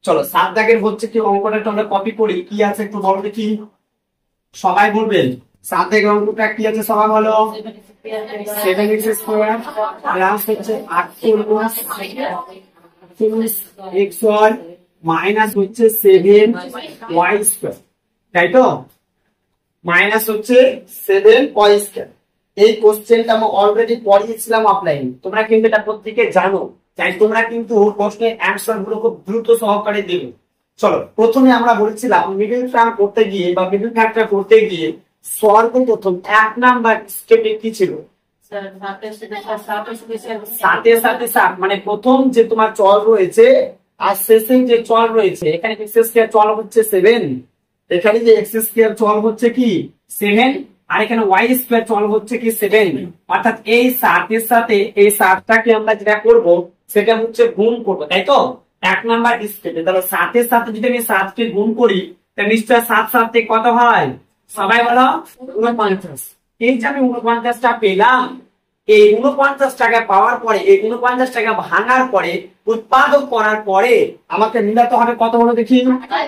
চলো 7 দাগের হচ্ছে কি অঙ্কটা একটু আমরা কপি করি, কি আছে একটু বলো দেখি, সবাই বলবেন। 7 দাগের অঙ্কটা কি আছে সবাই বলো। 7x স্কয়ার প্লাস হচ্ছে 8xy মাইনাস হচ্ছে 7y স্কয়ার, তাই তো? মাইনাস হচ্ছে 7y স্কয়ার। এই কোশ্চেনটা আমি অলরেডি পড়িয়েছিলাম অফলাইন, তোমরা কিন্তু এটা প্রত্যেকে জানো, তাই তোমরা কিন্তু প্রশ্নের অ্যানসার গুলো খুব দ্রুত সহকারে দেবে। চলো প্রথমে আমরা বলেছিলাম মিডল টার্ম করতে গিয়ে বা মিডল ফ্যাক্টর করতে গিয়ে সর্বপ্রথম 1 নাম্বার স্টেপে কি ছিল, সাথে সাথে সাত, মানে প্রথম যে তোমার চল রয়েছে আর শেষে যে চল রয়েছে, এখানে এক্স স্কয়ার চল হচ্ছে 7, এখানে যে এক্স স্কয়ার চল হচ্ছে কি 7, আর এখানে ওয়াই স্কয়ার চল হচ্ছে কি 7। অর্থাৎ এই সাতের সাথে এই সাতটাকে আমরা যেটা করব সেটা হচ্ছে গুণ করবো, তাই তো? 1 নাম্বার স্টেপে তাহলে সাতের সাথে যদি আমি 7কে গুণ করি তাহলে নিশ্চয় 7 7 কত হয়, সবাই বলো 49। এই যে আমি 49টা পেলাম, এই 49 টাকা পাওয়ার পরে এই 49 টাকা ভাঙার পরে উৎপাদক করার পরে আমাকে মিলাতে হবে কত হলো দেখি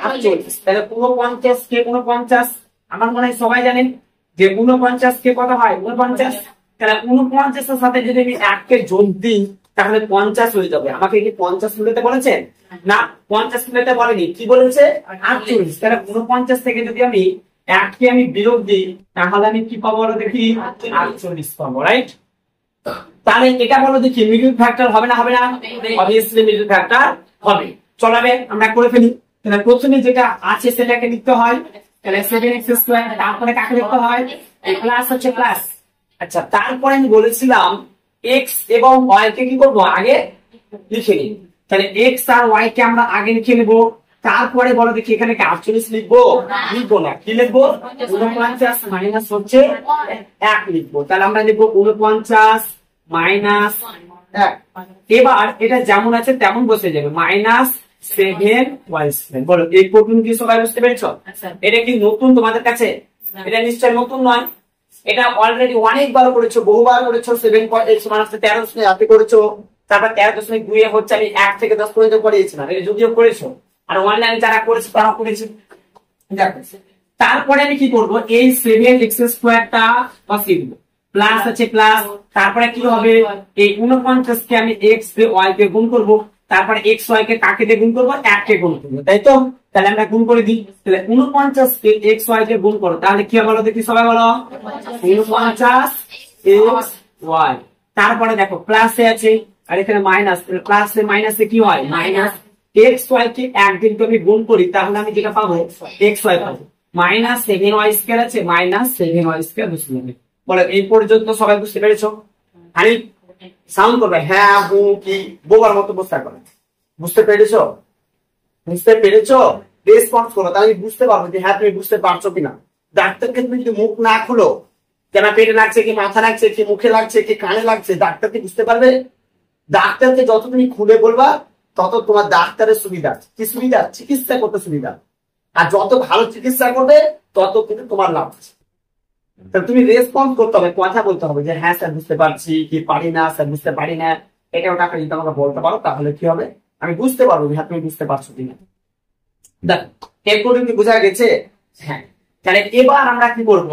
48। তাহলে 49 কে 49 আমার মনে হয় সবাই জানেন যে 49 কে কত হয় 49। তাহলে 49 এর সাথে যদি আমি 1 কে যোগ দিই তাহলে 50 হয়ে যাবে। আমাকে কি 50 মিলাতে বলেছে? না, 50 মিলাতে বলেনি, কি বলেছে 48। তাহলে 49 থেকে যদি আমি 1 কে আমি বিয়োগ দিই তাহলে আমি কি পাবো বলো দেখি 48 পাবো, রাইট? তাহলে এটা বলো দেখি মিডল ফ্যাক্টর হবে না হবে না? অবভিয়াসলি মিডল ফ্যাক্টর হবে। চলাবে আমরা করে ফেলি। তাহলে প্রথমে যেটা আছে সেটাকে লিখতে হয়, তাহলে 7x স্কয়ার, তারপরে কাকে লিখতে হয় এই প্লাস হচ্ছে প্লাস। আচ্ছা তারপরে আমি বলেছিলাম x এবং y কে কি করব আগে লিখে নিই। তাহলে x আর y কে আমরা আগে লিখে নেব, তারপরে বলো দেখি এখানে কি 48 লিখবো? লিখবো না, কি লিখবো 49 মাইনাস হচ্ছে 1 লিখবো। তাহলে আমরা লিখবো 49 মাইনাস 1। এবার এটা যেমন আছে তেমন বসে যাবে, মাইনাস 7y²। বলো এই পর্যন্ত কি সবাই বুঝতে পেরেছো? এটা কি নতুন তোমাদের কাছে? এটা নিশ্চয়ই নতুন নয়, এটা অলরেডি অনেকবার করেছো, বহুবার করেছো। 7x সমান 13 করেছো, তারপর 13.2 এ হচ্ছে আমি 1 থেকে 10 পর্যন্ত পড়িয়েছিলাম, এটা যদিও করেছো, আর অনলাইনে যারা করেছে তারা করেছে। তারপরে আমি কি করবো এই 7x স্কয়ারটা বসিয়ে দিব, প্লাস আছে প্লাস, তারপরে কি হবে এই 49 কে আমি x দিয়ে y কে গুণ করব, তারপরে x y কে কাকে দিয়ে গুণ করব 1 কে গুণ করব, তাই তো? তাহলে আমরা গুণ করে দিই। তাহলে 49 কে x y কে গুণ করো, তাহলে কি হবে বলো দেখি সবাই বলো 49 x y। তারপরে দেখো প্লাসে আছে আর এখানে মাইনাস, প্লাসে মাইনাসে কি হয় মাইনাস x y কে একদিন তো আমি গুণ করি তাহলে আমি যেটা পাবো x y পাবো, মাইনাস 7y² আছে, মাইনাস 7y² বুঝতে হবে। বলো এই পর্যন্ত সবাই বুঝতে পেরেছো? খালি সাউন্ড করবে হ্যাঁ হু কি বোবার মতো বুঝতে পারবে। বুঝতে পেরেছো? বুঝতে পেরেছো? রেসপন্স করো, তাহলে বুঝতে পারবো যে হ্যাঁ তুমি বুঝতে পারছো কিনা। ডাক্তারকে তুমি যদি মুখ না খুলো, কেন পেটে লাগছে কি মাথা লাগছে কি মুখে লাগছে কি কানে লাগছে, ডাক্তারকে বুঝতে পারবে? ডাক্তারকে যত তুমি খুলে বলবা তত তোমার ডাক্তারের সুবিধা। কি সুবিধা? চিকিৎসা করতে সুবিধা। আর যত ভালো চিকিৎসা করবে তত কিন্তু তোমার লাভ আছে। তুমি রেসপন্স করতে হবে, কথা বলতে হবে যে হ্যাঁ স্যার বুঝতে পারছি, কি পারি না স্যার বুঝতে পারি না, এটা ওটা যদি তোমাকে বলতে পারো তাহলে কি হবে আমি বুঝতে পারবো হ্যাঁ তুমি বুঝতে পারছো কিনা। দেখো এরপর কি বোঝা গেছে? হ্যাঁ। তাহলে এবার আমরা কি করব,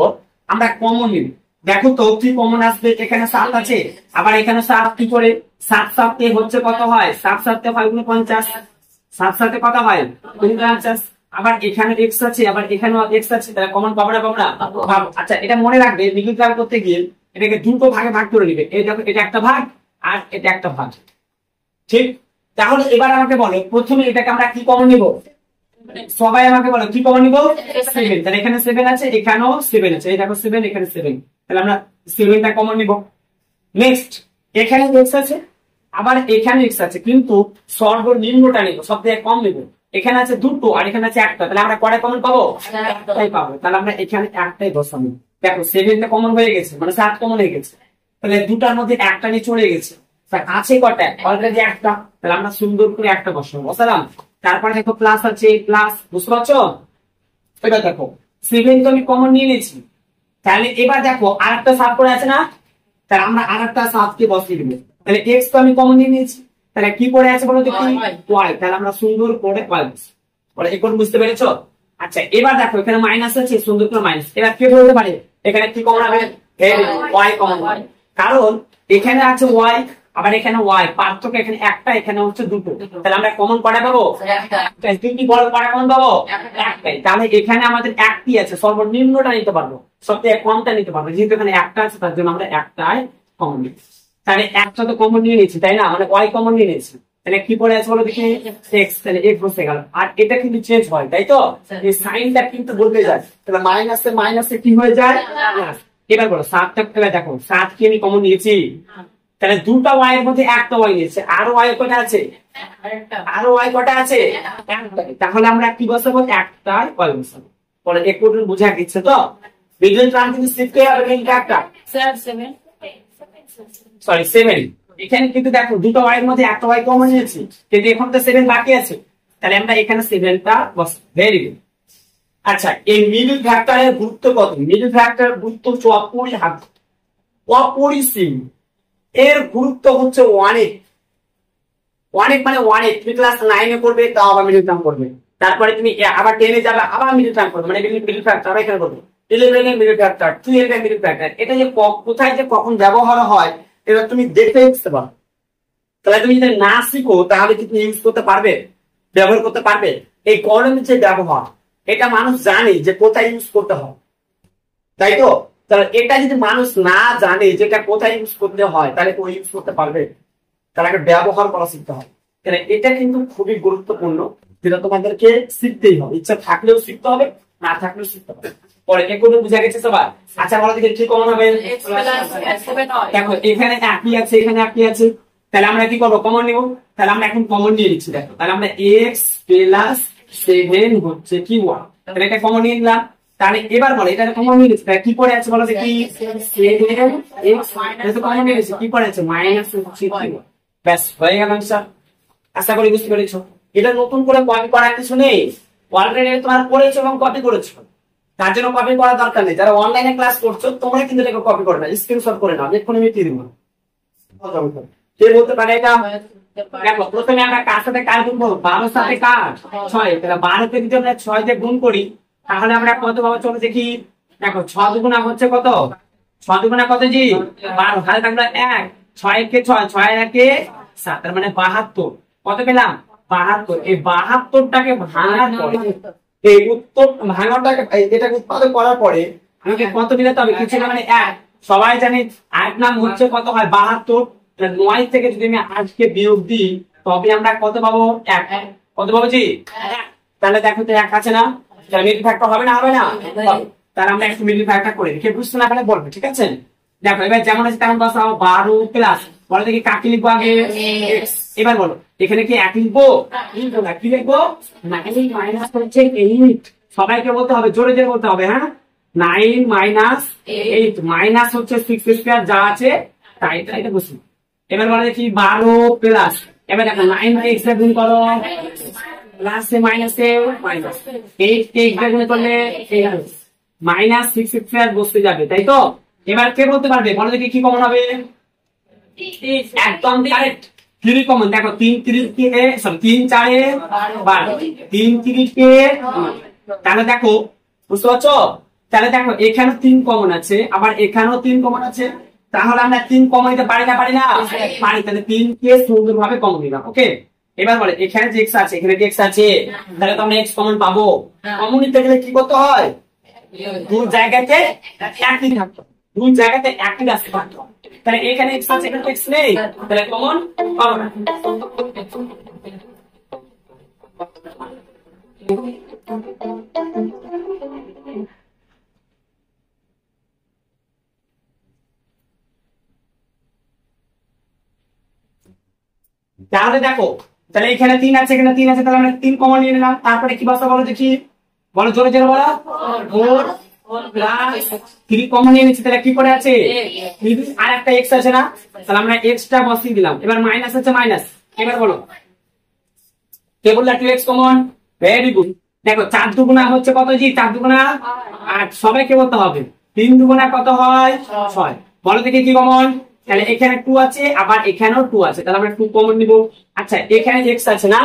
আমরা কমন নিব। দেখো তো কি কমন আসবে, এখানে 7 আছে, আবার এখানে 7 কি করে 7 7 হচ্ছে কত হয় 7 7 হয় 49, 7 7 কত হয় 49। আবার এখানে x আছে, আবার এখানেও x আছে, তাহলে কমন পাবো না পাবো না? আচ্ছা এটা মনে রাখবে মিডল টার্ম করতে গিয়ে এটাকে দুটো ভাগে ভাগ করে নিবে, এই দেখো এটা একটা ভাগ আর এটা একটা ভাগ, ঠিক? তাহলে এবার আমাকে বলো প্রথমে এটাকে আমরা কি কমন নিব, সবাই আমাকে বলো কি কমন নিব 7। তাহলে এখানে 7 আছে, এখানেও 7 আছে, এই দেখো 7 এখানে 7, তাহলে আমরা 7টা কমন নিব। নেক্সট এখানে x আছে, আবার এখানে x আছে, কিন্তু সর্বনিম্নটা নিব, সব থেকে কম নিব। এখানে আছে দুটো আর এখানে আছে একটা, তাহলে আমরা কয়টা কমন পাবো? একটাই পাবো। তাহলে আমরা এখানে একটাই বসাবো। দেখো 7টা কমন হয়ে গেছে, মানে 7 কমন হয়ে গেছে, তাহলে দুটার মধ্যে একটা নিয়ে চলে গেছে, আছে কয়টা অলরেডি একটা, তাহলে আমরা সুন্দর করে একটা বসাবো, বসালাম। তারপরে দেখো প্লাস আছে প্লাস, বুঝতে পারছো? এবার দেখো 7 তো আমি কমন নিয়ে নিয়েছি, তাহলে এবার দেখো আরেকটা 7 করে আছে না, তাহলে আমরা আরেকটা 7 কে বসিয়ে দেবো। তাহলে x তো আমি কমন নিয়ে নিয়েছি, তাহলে কি পড়ে আছে বলো দেখি ওয়াই, তাহলে আমরা সুন্দর করে ওয়াই বলে এখন বুঝতে পেরেছো? আচ্ছা এবার দেখো এখানে মাইনাস আছে, সুন্দর করে মাইনাস। এবার কি বলতে পারে এখানে কি কমন হবে? ওয়াই কমন হয়, কারণ এখানে আছে ওয়াই আবার এখানে ওয়াই, পার্থক্য এখানে একটা এখানে হচ্ছে দুটো, তাহলে আমরা কমন কটা পাবো? তিনটি বড় কটা কমন পাবো? একটাই। তাহলে এখানে আমাদের একটি আছে, সর্বনিম্নটা নিতে পারবো, সবথেকে কমটা নিতে পারবো, যেহেতু এখানে একটা আছে তার জন্য আমরা একটাই কমন নিচ্ছি। তাহলে একটা তো কমন নিয়ে নিচ্ছি তাই না, মানে ওয়াই কমন নিয়ে নিচ্ছি, তাহলে কি পড়ে আছে বলো দেখি এক্স, তাহলে এক্স বসে গেল। আর এটা কিন্তু চেঞ্জ হয় তাই তো, এই সাইনটা কিন্তু বদলে যায়, তাহলে মাইনাসে মাইনাসে কি হয়ে যায় প্লাস। এবার বলো 7টা, তাহলে দেখো 7 কি আমি কমন নিয়েছি, তাহলে দুটা ওয়াই এর মধ্যে একটা ওয়াই নিয়েছে, আরো ওয়াই কটা আছে? আরো ওয়াই কটা আছে? একটাই। তাহলে আমরা কি বসাবো? একটাই ওয়াই বসাবো। পরে একটু বুঝা গেছে তো? ভিডিও ট্রান কিন্তু শিফট হয়ে যাবে কিন্তু একটা স্যার 7 সরি 7। এখানে কিন্তু দেখো দুটো ওয়াই এর মধ্যে একটা ওয়াই কমন নিয়েছি, কিন্তু এখন তো 7 বাকি আছে, তাহলে আমরা এখানে 7টা বসাবো। Very good. আচ্ছা এই মিডল ফ্যাক্টরের গুরুত্ব কত? মিডল ফ্যাক্টরের গুরুত্ব হচ্ছে অপরিহার্য, অপরিসীম। এর গুরুত্ব হচ্ছে অনেক অনেক, মানে অনেক। তুমি ক্লাস 9 এ করবে তাও আবার মিডল টার্ম করবে, তারপরে তুমি আবার 10 এ যাবে আবার মিডল টার্ম করবে, মানে মিডল ফ্যাক্টর আবার এখানে করবে, 11 এর মিডল ফ্যাক্টর, 12 এর মিডল ফ্যাক্টর। এটা যে কোথায় যে কখন ব্যবহার হয় এটা তুমি দেখতে বুঝতে পারো। তাহলে তুমি যদি না শিখো তাহলে কি তুমি ইউজ করতে পারবে, ব্যবহার করতে পারবে? এই কলমের যে ব্যবহার এটা মানুষ জানে যে কোথায় ইউজ করতে হয়, তাই তো? তাহলে এটা যদি মানুষ না জানে যে এটা কোথায় ইউজ করতে হয় তাহলে কেউ ইউজ করতে পারবে? তাহলে একটা ব্যবহার করা শিখতে হয়। তাহলে এটা কিন্তু খুবই গুরুত্বপূর্ণ, যেটা তোমাদেরকে শিখতেই হবে, ইচ্ছা থাকলেও শিখতে হবে, না থাকলেও শিখতে হবে। পরে এগুলো বুঝা গেছে সবার? আচ্ছা বলো দেখি কি কমন হবে? দেখো এখানে একই আছে এখানে একই আছে, তাহলে আমরা কি করবো? কমন নিব। তাহলে আমরা এখন কমন নিয়ে নিচ্ছি। দেখো তাহলে আমরা এক্স প্লাস 7 হচ্ছে কি ওয়াই, তাহলে এটা কমন নিয়ে নিলাম। তাহলে এবার বলো এটা কমন নিয়ে নিচ্ছি, কি পড়ে আছে বলো দেখি 7 এক্স, এটা কমন নিয়ে নিচ্ছি, কি পড়ে আছে? মাইনাস হচ্ছে কি ওয়াই। ব্যাস হয়ে গেল স্যার। আশা করি বুঝতে পেরেছো। এটা নতুন করে কপি করার কিছু নেই, অলরেডি তোমার পড়েছো এবং কপি করেছো, তার জন্য কপি করার দরকার নেই। যারা অনলাইনে ক্লাস করছো তোমরা কিন্তু এটাকে কপি করে না, স্ক্রিনশট করে নাও, এক্ষুনি আমি দিয়ে দিব। কে বলতে পারে এটা? দেখো প্রথমে আমরা কার সাথে কার গুণ করবো? 12 সাথে কার 6, তাহলে 12 কে যদি আমরা 6 দিয়ে গুণ করি তাহলে আমরা কত পাবো চলো দেখি। দেখো 6 দুগুণা হচ্ছে কত? 6 দুগুণা কত জি? 12। তাহলে আমরা 1 6 কে 6 6 একে 7, তার মানে 72। কত পেলাম? 72। এই 72টাকে ভাঙার পরে এই উত্তর ভাঙাটাকে এটাকে উৎপাদন করার পরে আমাকে কত মিলাতে হবে? কিছু না, মানে 1। সবাই জানি 8 নাম হচ্ছে কত হয়? 72। 9 থেকে যদি আমি আজকে বিয়োগ দিই তবে আমরা কত পাবো? 1। কত পাবো জি? 1। তাহলে দেখো তো 1 আছে না, তাহলে মিডল ফ্যাক্টর হবে না? হবে না? তাহলে আমরা একটু মিডল ফ্যাক্টর করে দেখি, বুঝতে না পারলে বলবে, ঠিক আছে? দেখো এবার যেমন আছে তেমন বসাও। 12 প্লাস বলো দেখি কাকে লিখবো আগে? এবার বলো এখানে কি 1 লিখবো? না, কি লিখবো? 9 মাইনাস হচ্ছে 8। সবাইকে বলতে হবে, জোরে জোরে বলতে হবে, হ্যাঁ? 9 মাইনাস 8 মাইনাস হচ্ছে 6 স্কয়ার যা আছে তাই এটা বসি। এবার বলো দেখি 12 প্লাস, এবার দেখো 9 কে x এর গুণ করো, প্লাসে মাইনাসে মাইনাস 8 কে x এর গুণ করলে মাইনাস 6 স্কয়ার বসতে যাবে, তাই তো? এবার কে বলতে পারবে বলো দেখি কি কমন হবে? একদম কারেক্ট, 3 কমন। দেখো 3 3 কে সরি 3 4 এ 12, 3 3 কে, তাহলে দেখো বুঝতে পারছো? তাহলে দেখো এখানে 3 কমন আছে, আবার এখানেও 3 কমন আছে, তাহলে আমরা 3 কমন নিতে পারি না? পারি না? পারি। তাহলে 3 কে সুন্দরভাবে কমন নিলাম। ওকে, এবার বলে এখানে যে x আছে এখানে যে x আছে, তাহলে তো আমরা x কমন পাবো। কমন নিতে গেলে কি করতে হয়? দুই জায়গাতে একই থাকতো, দুই জায়গাতে একই রাখতে পারতো। তাহলে এখানে x আছে এখানে x নেই, তাহলে কমন পাবো না। তাহলে দেখো তাহলে এখানে 3 আছে এখানে 3 আছে, তাহলে আমরা 3 কমন নিয়ে নিলাম। তারপরে কি বসা বলো দেখি, বলো জোরে জোরে বলো। 4 প্লাস 3 কমন নিয়ে নিচ্ছি, তাহলে কি পড়ে আছে? আর একটা x আছে না, তাহলে আমরা x টা বসিয়ে দিলাম। এবার মাইনাস আছে মাইনাস, এবার বলো কে বললা 2x কমন? Very good. দেখো 4 দুগুণা হচ্ছে কত জি? 4 দুগুণা 8। সবাইকে বলতে হবে 3 দুগুণা কত হয়? 6। বলো দেখি কি কমন? তাহলে এখানে 2 আছে, আবার এখানেও 2 আছে, তাহলে আমরা 2 কমন নিব। আচ্ছা এখানে x আছে না,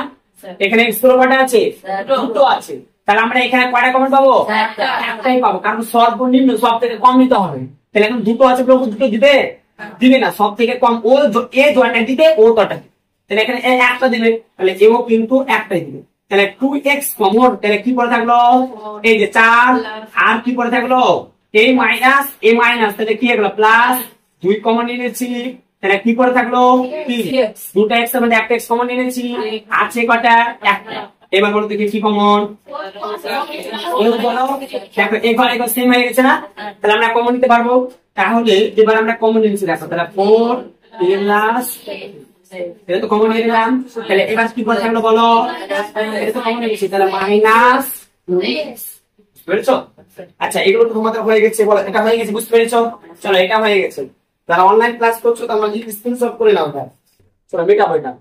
এখানে x গুলো কয়টা আছে? 2 আছে, তাহলে আমরা এখানে কয়টা কমন পাবো? একটাই পাবো, কারণ সর্বনিম্ন সব থেকে কম নিতে হবে। তাহলে এখন 2 আছে, প্রভু 2 দিবে? দিবে না, সব থেকে কম ও এ জয়টা দিবে, ও তটা দিবে, তাহলে এখানে একটা দিবে, তাহলে এও কিন্তু একটাই দিবে। তাহলে 2x কমন, তাহলে কি পড়ে থাকলো? এই যে 4, আর কি পড়ে থাকলো? a মাইনাস a মাইনাস, তাহলে কি হলো? প্লাস 2 কমন নিয়েছি, তাহলে কি পড়ে থাকলো? 3। দুটো x এর মধ্যে একটা x কমন নিয়েছি, আছে কয়টা? একটা। এবার বলো দেখি কি কমন? দেখো এবার এবার সেম হয়ে গেছে না, তাহলে আমরা কমন নিতে পারবো। তাহলে এবার আমরা কমন নিয়েছি, দেখো তাহলে 4 প্লাস, এটা তো কমন নিয়ে নিলাম, তাহলে এবার কি পড়ে থাকলো বলো? এটা তো কমন নিয়েছি, তাহলে মাইনাস। বুঝেছো? আচ্ছা এগুলো তো তোমাদের হয়ে গেছে, বলো এটা হয়ে গেছে, বুঝতে পেরেছো? চলো এটা হয়ে গেছে, যারা অনলাইন ক্লাস করছো তোমরা স্ক্রিনশট করে নাও এটা। চলো মেকআপ এটা।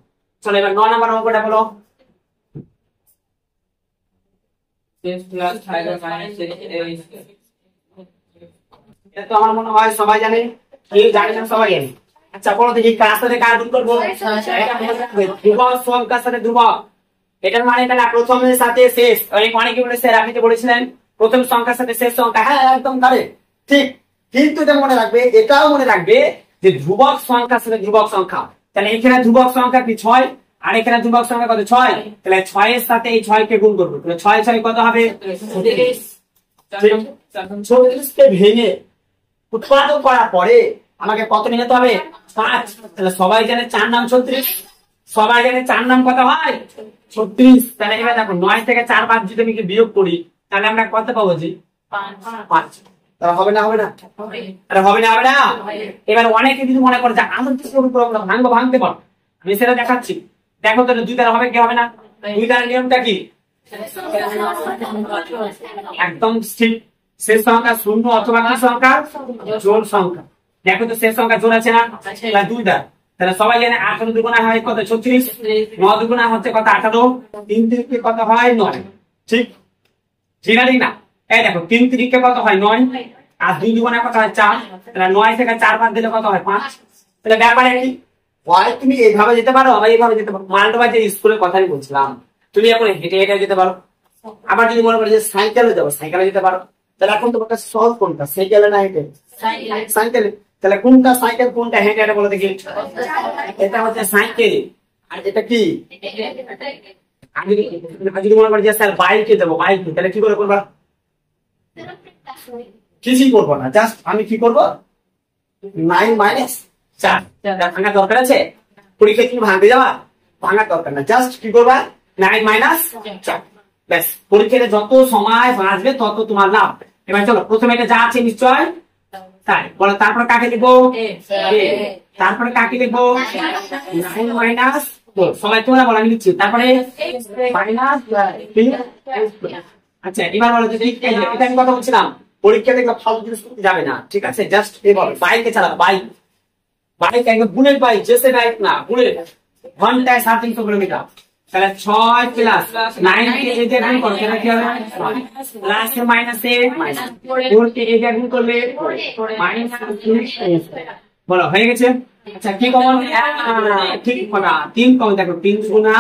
চলো এবার 9 নাম্বার অঙ্কটা বলো। এটা তো আমার মনে হয় সবাই জানে, কেউ জানে না সবাই জানে। আচ্ছা বলো দেখি কার সাথে কার গুণ করবো? এটা মনে রাখবে, ধ্রুবক সংখ্যার সাথে ধ্রুবক। এটার মানে এটা না প্রথমের সাথে শেষ। অনেকে বলে স্যার আপনি তো বলেছিলেন প্রথম সংখ্যার সাথে শেষ সংখ্যা, হ্যাঁ একদম কারেক্ট, ঠিক। কিন্তু এটা মনে রাখবে, এটাও মনে রাখবে যে ধ্রুবক সংখ্যার সাথে ধ্রুবক সংখ্যা। তাহলে এখানে ধ্রুবক সংখ্যা কি 6, আর এখানে ধ্রুবক সংখ্যা কত? 6। তাহলে 6 এর সাথে এই 6 কে গুণ করবো, তাহলে 6 6 কত হবে? 36। 36 কে ভেঙে উৎপাদন করার পরে আমাকে কত নিতে হবে? 5। তাহলে সবাই জানে 4 নাম 36, সবাই জানে 4 নাম কত হয়? 36। তাহলে এবার দেখো 9 থেকে 4 বাদ যদি আমি বিয়োগ করি, তাহলে আমরা কত পাবো? জি 5। তাহলে হবে না? হবে না? আরে হবে না, হবে না। এবার অনেকে যদি মনে করে যে আমি কিছু প্রবলেম ভাঙবো, ভাঙতে পারো, আমি সেটা দেখাচ্ছি। দেখো তাহলে 2 দ্বারা হবে কি হবে না? 2 দ্বারা নিয়মটা কি? একদম ঠিক, শেষ সংখ্যা শূন্য অথবা কি সংখ্যা? জোড় সংখ্যা। দেখো তো শেষ সংখ্যা জোড় আছে না, 2 দ্বারা। তাহলে সবাই জানে 18 দুগুণা হয় কত? 36। 9 দুগুণা হচ্ছে কত? 18। 3 তিরিকে কত হয়? 9। ঠিক ঠিক না? ঠিক না? এই দেখো 3 তিরিকে কত হয়? 9। আর 2 দুগুণা কত হয়? 4। তাহলে 9 থেকে 4 বাদ দিলে কত হয়? 5। তাহলে ব্যাপারে কি হয়, তুমি এইভাবে যেতে পারো, আবার এইভাবে যেতে পারো। মাল্টোবা যে স্কুলের কথাই বলছিলাম, তুমি এখন হেঁটে হেঁটে যেতে পারো। আবার যদি মনে করো যে সাইকেলে যাবো, সাইকেলে যেতে পারো। তাহলে এখন তোমার কাছে সহজ কোনটা, সাইকেলে না হেঁটে? সাইকেলে। তাহলে কোনটা সাইকেল, কোনটা হেঁটে, এটা বলে দেখি। এটা হচ্ছে সাইকেল, আর এটা কি? আমি যদি মনে করি যে স্যার বাইকে যাবো, বাইকে, তাহলে কি করে করবা? কিছুই করবো না, জাস্ট আমি কি করবো? 9 মাইনাস 4 ভাঙার দরকার আছে? পরীক্ষা তুমি ভাঙতে যাওয়া, ভাঙার দরকার না, জাস্ট কি করবা? 9 মাইনাস 4। ব্যাস, পরীক্ষাতে যত সময় বাঁচবে তত তোমার লাভ। এবার চলো প্রথমে এটা যা আছে নিশ্চয় তাই বলো, তারপরে কাকে লিখবো? তারপরে কাকে লিখবো? 9 মাইনাস, সবাই তোমরা বলো, আমি লিখছি। তারপরে মাইনাস 3। আচ্ছা এবার বলো যে এটা আমি কথা বলছিলাম, পরীক্ষা দেখলে ফালতু জিনিস করতে যাবে না, ঠিক আছে? জাস্ট এবার বাইকে চালাবো, বাইক, বাইক একদম বুলেট বাইক, জেসে বাইক না, বুলেট, ঘন্টায় 350 কিলোমিটার। তাহলে 6 প্লাস 9 কে এই দিয়ে গুণ করো, এটা কি হবে? প্লাস মাইনাস 8 মাইনাস 4 কে এই দিয়ে গুণ করলে মাইনাস 3। বলো হয়ে গেছে? আচ্ছা কি কমন? ঠিক কথা, 3 কমন। দেখো 3 গুণা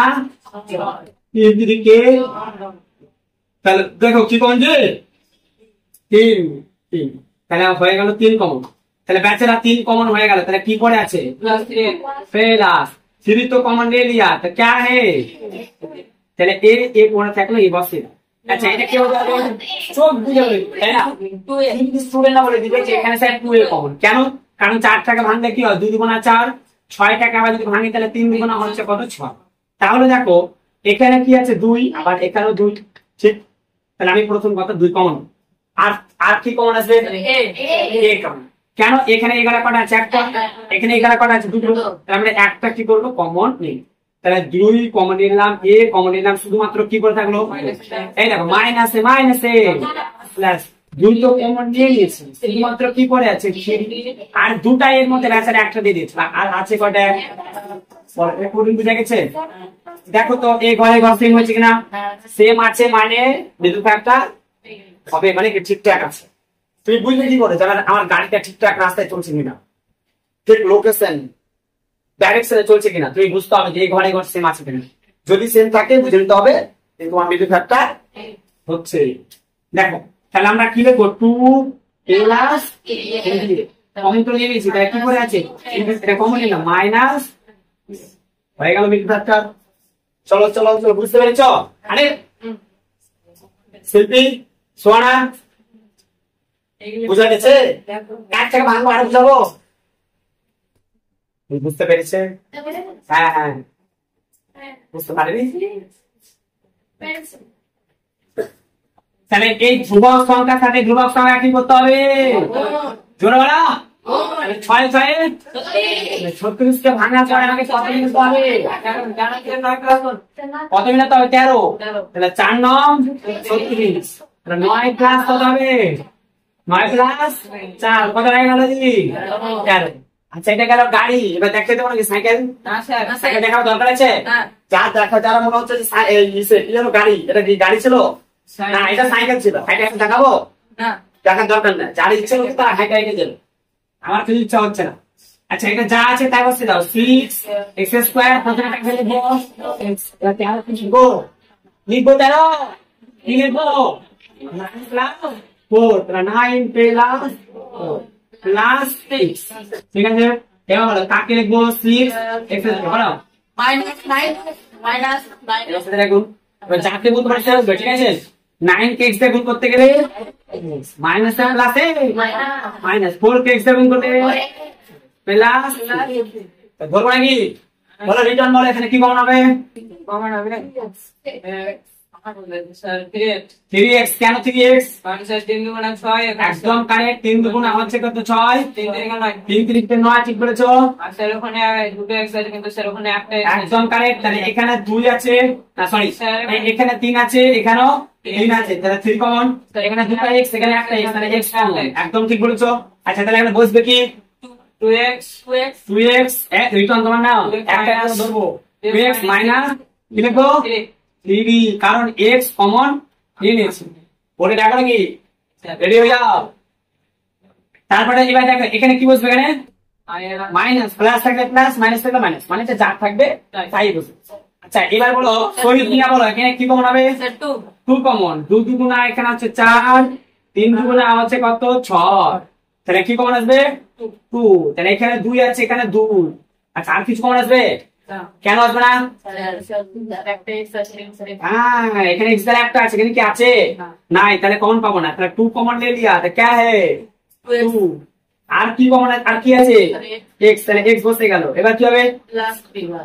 3 দিকে, তাহলে দেখো কি কমন যে 3 3, তাহলে হয়ে গেল 3 কমন। তাহলে ব্যাচেরা 3 कॉमन हो गया, তাহলে কি পড়ে আছে? प्लस 3 तो कॉमन ले लिया, तो क्या है? তাহলে এ এ পড়ে থাকলো এই বসে। আচ্ছা এটা কি হবে? চোখ বুঝে যাবে, তাই না? স্টুডেন্টরা বলে দিবে যে এখানে স্যার 2 এ কমন। কেন? কারণ 4 টাকা ভাঙলে কি হয়? 2 দুগুণা 4, 6 টাকা আবার যদি ভাঙি তাহলে 3 দুগুণা হচ্ছে কত? 6। তাহলে দেখো এখানে কি আছে? 2, আবার এখানেও 2, ঠিক? তাহলে আমি প্রথম কথা 2 কমন। আর কি কমন আসবে? A common. কেন? এখানে 11 কটা আছে? একটা। এখানে 11 কটা আছে? দুটো। তাহলে আমরা একটা কি করবো? কমন নেই। তাহলে 2 কমন নিলাম, এ কমন নিলাম, শুধুমাত্র কি করে থাকলো? এই দেখো মাইনাসে মাইনাসে প্লাস 2 তো কমন নিয়ে নিয়েছি, শুধুমাত্র কি করে আছে? আর দুটা এর মধ্যে ব্যাচারে একটা দিয়ে দিয়েছে, আর আছে কয়টা? বুঝে গেছে? দেখো তো এই ঘরে ঘর সেম হয়েছে কিনা? সেম আছে, মানে বিদ্যুৎ একটা হবে, মানে কি ঠিকঠাক আছে। তুমি বুঝলে কি করে যারা আমার গাড়িটা ঠিকঠাক রাস্তায় চলছে কিনা? ঠিক লোকেশন ডাইরেকশনে চলছে কিনা তুমি বুঝতে হবে যে এই ঘরে ঘর সেম আছে কিনা। যদি সেম থাকে বুঝে নিতে হবে তোমার মিডল ফ্যাক্টর হচ্ছে। দেখো তাহলে আমরা কি লিখবো 2 প্লাস কমন তো নিয়ে নিয়েছি তাই কি করে আছে এটা কমন নিলাম মাইনাস হয়ে গেল মিডল ফ্যাক্টর। চলো চলো চলো বুঝতে পেরেছো? আরে শিল্পী সোনা বুঝা গেছে? এক থেকে ভাঙবো আর বুঝাবো বুঝতে পেরেছে? হ্যাঁ হ্যাঁ বুঝতে পারিনি। তাহলে এই ধ্রুবক সংখ্যার সাথে ধ্রুবক সংখ্যা কি করতে হবে? জোরে বলো। 6 6 36 কে ভাঙার পরে আমাকে কত মিনিট হবে? কত মিনিট হবে? 13। তাহলে 4 9 36 তাহলে 9 প্লাস কত হবে? 9 প্লাস 4 কত হয়ে গেল দিদি? 13। আচ্ছা এটা গেল গাড়ি। এবার দেখতে দেবো নাকি সাইকেল? না স্যার সাইকেল দেখার দরকার আছে? যা দেখা যারা মনে হচ্ছে যে গাড়ি, এটা কি গাড়ি ছিল? না এটা সাইকেল ছিল। হাইটা দেখাবো না, দেখার দরকার না। যার ইচ্ছে হচ্ছে তারা হাইটা হেঁটে যাবে, আমার কিছু ইচ্ছা হচ্ছে না। আচ্ছা এটা যা আছে তাই বসে দাও 6 x স্কয়ার প্রথমে একটা লিখবো লিখবো 13 কি লিখবো 9 প্লাস 4 তাহলে 9 প্লাস 4 প্লাস 6 ঠিক আছে। এবার বলো কাকে লিখবো 6 x বলো মাইনাস 9 মাইনাস 9 এর সাথে রাখুন। এবার যাকে গুণ করতে হবে ঠিক আছে 9 কে x দিয়ে গুণ করতে গেলে মাইনাস প্লাস মাইনাস 4 কে x দিয়ে গুণ করতে প্লাস ধরবো নাকি? বলো রিটার্ন বলো এখানে কি কমন হবে? কমন হবে না 3x কেন 3x? 3 গুণ 6 একদম কারেক্ট। 3 গুণ হচ্ছে কত 6 3 3 কে 9 ঠিক বলেছো। আর স্যার ওখানে দুটো x আছে কিন্তু স্যার ওখানে একটা একদম কারেক্ট। তাহলে এখানে 2 আছে না সরি এখানে 3 আছে এখানেও 3 আছে তাহলে 3 কমন। এখানে দুটো x এখানে একটা x তাহলে x কমন একদম ঠিক বলেছো। আচ্ছা তাহলে এখানে বসবে কি 2x রিটার্ন তোমার নাও একটা ধরবো 2x মাইনাস কি লিখবো 3 কারণ x কমন নিয়ে নিয়েছি বলে দেখো নাকি রেডি হয়ে যাও। তারপরে এবার দেখো এখানে কি বসবে এখানে মাইনাস প্লাস থাকলে প্লাস মাইনাস থাকলে মাইনাস মানে যা থাকবে তাই বসবে। আচ্ছা এবার বলো শহীদ মিয়া বলো এখানে কি কমন হবে 2 কমন 2 দুগুণা এখানে হচ্ছে 4 3 দুগুণা হচ্ছে কত 6 তাহলে কি কমন আসবে 2 তাহলে এখানে 2 আছে এখানে 2। আচ্ছা আর কিছু কমন আসবে কেন আসবে না? এখানে x দ্বারা একটা আছে এখানে কি আছে নাই তাহলে কমন পাবো না। তাহলে 2 কমন ले लिया तो क्या है 2 আর কি কমন আর কি আছে x তাহলে x বসে গেল। এবার কি হবে প্লাস 3 না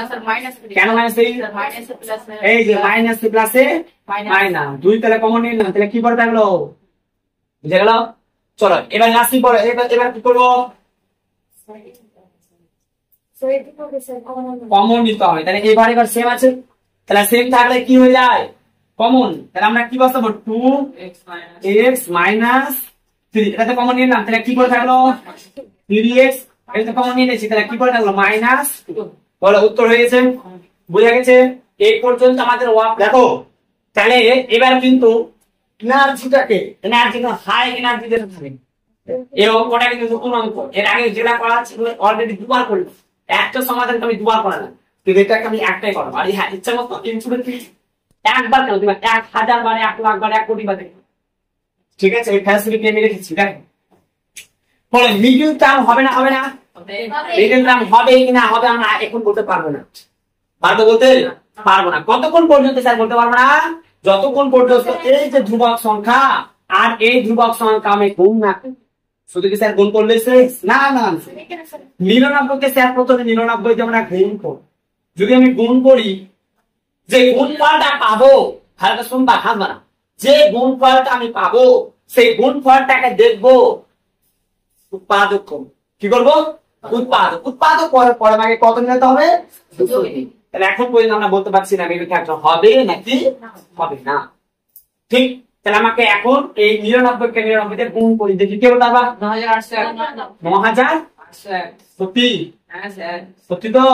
স্যার মাইনাস 3 কেন মাইনাস 3 মাইনাস প্লাস এই যে মাইনাস প্লাসে মাইনাস 2 তাহলে কমন নিলাম তাহলে কি পড়ে থাকলো বুঝে গেল। চলো এবার লাস্ট পড়ো এবার কি করব কমন নিতে হবে। তাহলে এবারে এবার সেম আছে তাহলে সেম থাকলে কি হয়ে যায় কমন। তাহলে আমরা কি বসাবো 2x মাইনাস 3 এটা তো কমন নিলাম তাহলে কি করে থাকলো 3x এটা তো কমন নিয়ে নিয়েছি তাহলে কি করে থাকলো মাইনাস। বলো উত্তর হয়ে গেছে বুঝা গেছে এই পর্যন্ত আমাদের দেখো। তাহলে এবার কিন্তু এনার্জিটাকে হাই এনার্জি দিতে থাকে এই অঙ্কটা কিন্তু কোন অঙ্ক এর আগে যেটা করা ছিল অলরেডি দুবার করলাম একটা সমাধান আমি দুবার করালাম কিন্তু এটাকে আমি একটাই করব। আর হ্যাঁ ইচ্ছা মতো ইনস্টুডেন্ট একবার কেন দিবা 1000 বার 1 লাখ বার 1 কোটি বার ঠিক আছে এই ফ্যাসিলিটি আমি রেখেছি। দেখো বলে মিডল টার্ম হবে না হবে না মিডল টার্ম হবে কি না হবে আমরা এখন বলতে পারবো না। পারবো বলতে পারবো না। কতক্ষণ পর্যন্ত স্যার বলতে পারবো না যতক্ষণ পর্যন্ত এই যে ধ্রুবক সংখ্যা আর এই ধ্রুবক সংখ্যা আমি গুণ না শুধু কি স্যার গুণ করলে না না 99 কে স্যার প্রথমে 99 দিয়ে আমরা গুণ করব। যদি আমি গুণ করি যে গুণফলটা পাবো তাহলে শুনবা হাসবা না যে গুণফলটা আমি পাবো সেই গুণফলটাকে দেখবো উৎপাদক কি করবো উৎপাদক উৎপাদক পরে আমাকে কত নিতে হবে 200 দিন। তাহলে এখন পর্যন্ত আমরা বলতে পারছি না মেরু ফ্যাক্টর হবে নাকি হবে না ঠিক। তাহলে আমাকে এখন এই 99 কে 99 দিয়ে গুণ করি দেখি কি হলো 9801 সত্যি হ্যাঁ স্যার সত্যি তো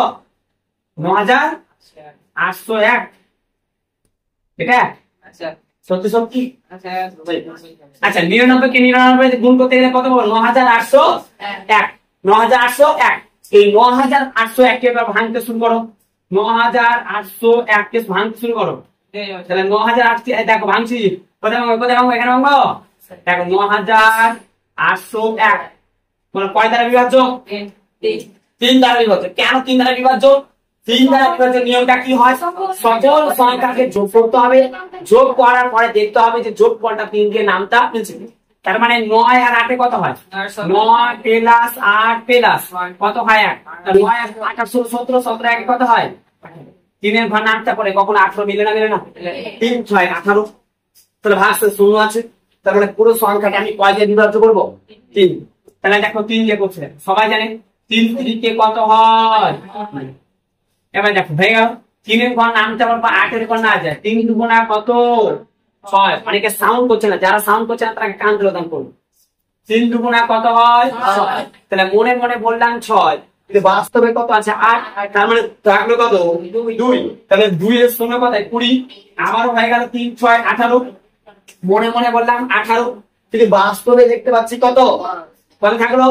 9801 এটা আচ্ছা সত্যি সত্যি আচ্ছা 99 কে 99 দিয়ে গুণ করতে গেলে কত পাবো 9801 9801 এই 9801 কে এবার ভাঙতে শুরু করো 9801 কে ভাঙতে শুরু করো তাহলে 9800 দেখো ভাঙছি কোথায় ভাঙবো এখানে ভাঙবো দেখো 9801 মানে কয় দ্বারা বিভাজ্য 3 দ্বারা বিভাজ্য কেন 3 দ্বারা বিভাজ্য 3 দ্বারা বিভাজ্যের নিয়মটা কি হয় সকল সংখ্যাকে যোগ করতে হবে যোগ করার পরে দেখতে হবে যে যোগ ফলটা 3 দিয়ে নামটা মিলছে তার মানে 9 আর 8 এ কত হয় 9 প্লাস 8 প্লাস কত হয় 1 9 আর 8 17 17 একে কত হয় 3 এর ঘর নামটা পড়ে কখন 18 মিলে না 3 6 18 তাহলে ভাগশেষ 0 আছে তার মানে পুরো সংখ্যাটা আমি কয় দিয়ে বিভাজ্য করব 3 তাহলে দেখো 3 দিয়ে করছে সবাই জানে 3 3 কে কত হয় এবার দেখো হয়ে গেল 3 এর ঘর নামটা পড়বে 8 এর ঘর না যায় 3 দুগুণা কত 6 অনেকে সাউন্ড করছে না যারা সাউন্ড করছে না তারা কান ধরে দান করুন 3 দুগুণা কত হয় 6 তাহলে মনে মনে বললাম 6 কিন্তু বাস্তবে কত আছে 8 তার মানে থাকলো কত 2 তাহলে 2 এর সঙ্গে কত 20 আবারও হয়ে গেল 3 6 18 মনে মনে বললাম 18 কিন্তু বাস্তবে দেখতে পাচ্ছি কত কত থাকলো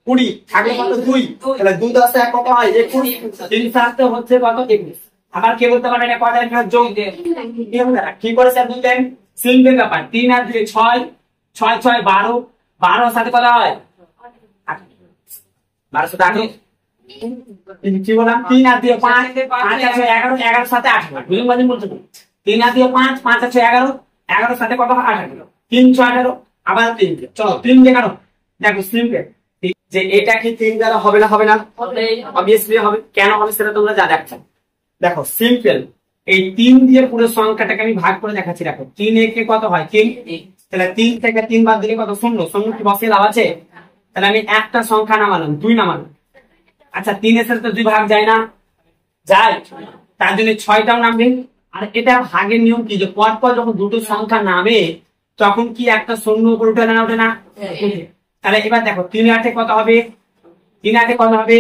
20 থাকলো কত 2 তাহলে 2 10 1 কত হয় 21 3 7 হচ্ছে কত 21 আবার কে বলতে পারবে না কয়টা একটা যোগ দিয়ে কি করেছে দুই টাইম সিম্পল ব্যাপার 3 আর 2 6 6 6 12 12 সাথে কত হয় 12 সাথে 18 কি বললাম 3 আর 2 5 5 আছে 11 11 সাথে 18 বুঝুন বাজুন বলছো 3 আর 2 5 5 আছে 11 11 সাথে কত হয় 18 3 6 18 আবার 3 চলো 3 দিয়ে কাটো দেখো সিম্পল যে এটা কি 3 দ্বারা হবে না অবভিয়াসলি হবে কেন হবে সেটা তোমরা যা দেখছো দেখো সিম্পল এই 3 দিয়ে পুরো সংখ্যাটাকে আমি ভাগ করে দেখাচ্ছি দেখো 3 একে কত হয় 3 তাহলে 3 থেকে 3 বাদ দিলে কত শূন্য শূন্য কি বসে লাভ আছে তাহলে আমি একটা সংখ্যা নামালাম 2 নামালাম আচ্ছা 3 এর সাথে তো 2 ভাগ যায় না যায় তার জন্য 6টাও নামবে আর এটা ভাগের নিয়ম কি যে পর পর যখন দুটো সংখ্যা নামে তখন কি একটা শূন্য উপর উঠে না তাহলে এবার দেখো 3 8 কত হবে 3 8 কত হবে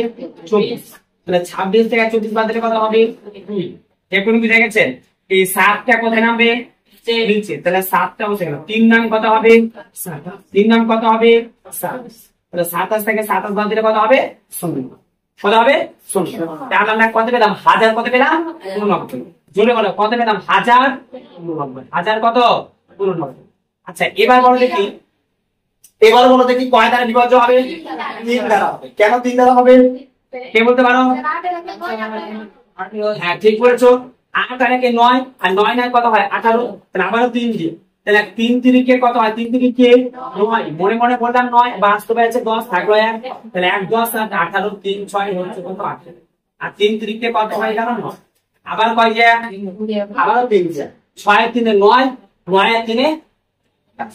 24 তাহলে 26 থেকে 24 বাদ দিলে কত হবে 2 এখন বুঝে গেছেন এই 7টা কোথায় নামবে নিচে তাহলে 7টা বসে গেল 3 নাম কত হবে 3 নাম কত হবে 7 তাহলে 27 থেকে 27 বাদ দিলে কত হবে 0 কত হবে 0 তাহলে আমরা কত পেলাম 1000 কত পেলাম 89 জোরে বলো কত পেলাম 1000 কত 89 আচ্ছা এবার বলো দেখি কয় দ্বারা বিভাজ্য হবে 3 দ্বারা হবে কেন 3 দ্বারা হবে কে বলতে পারো হ্যাঁ ঠিক বলেছো 8 আর 9 আর 9 9 কত হয় 18 তাহলে আবারও 3 দিয়ে তাহলে 3 3 কে কত হয় 3 3 কে 9 মনে মনে বললাম 9 বাস্তবে আছে 10 থাকলো 1 তাহলে 1 10 আর 18 3 6 হচ্ছে কত 8 আর 3 3 কে কত হয় জানো 9 আবার কয় যায় আবারও 3 যায় 6 3 9 9 3 12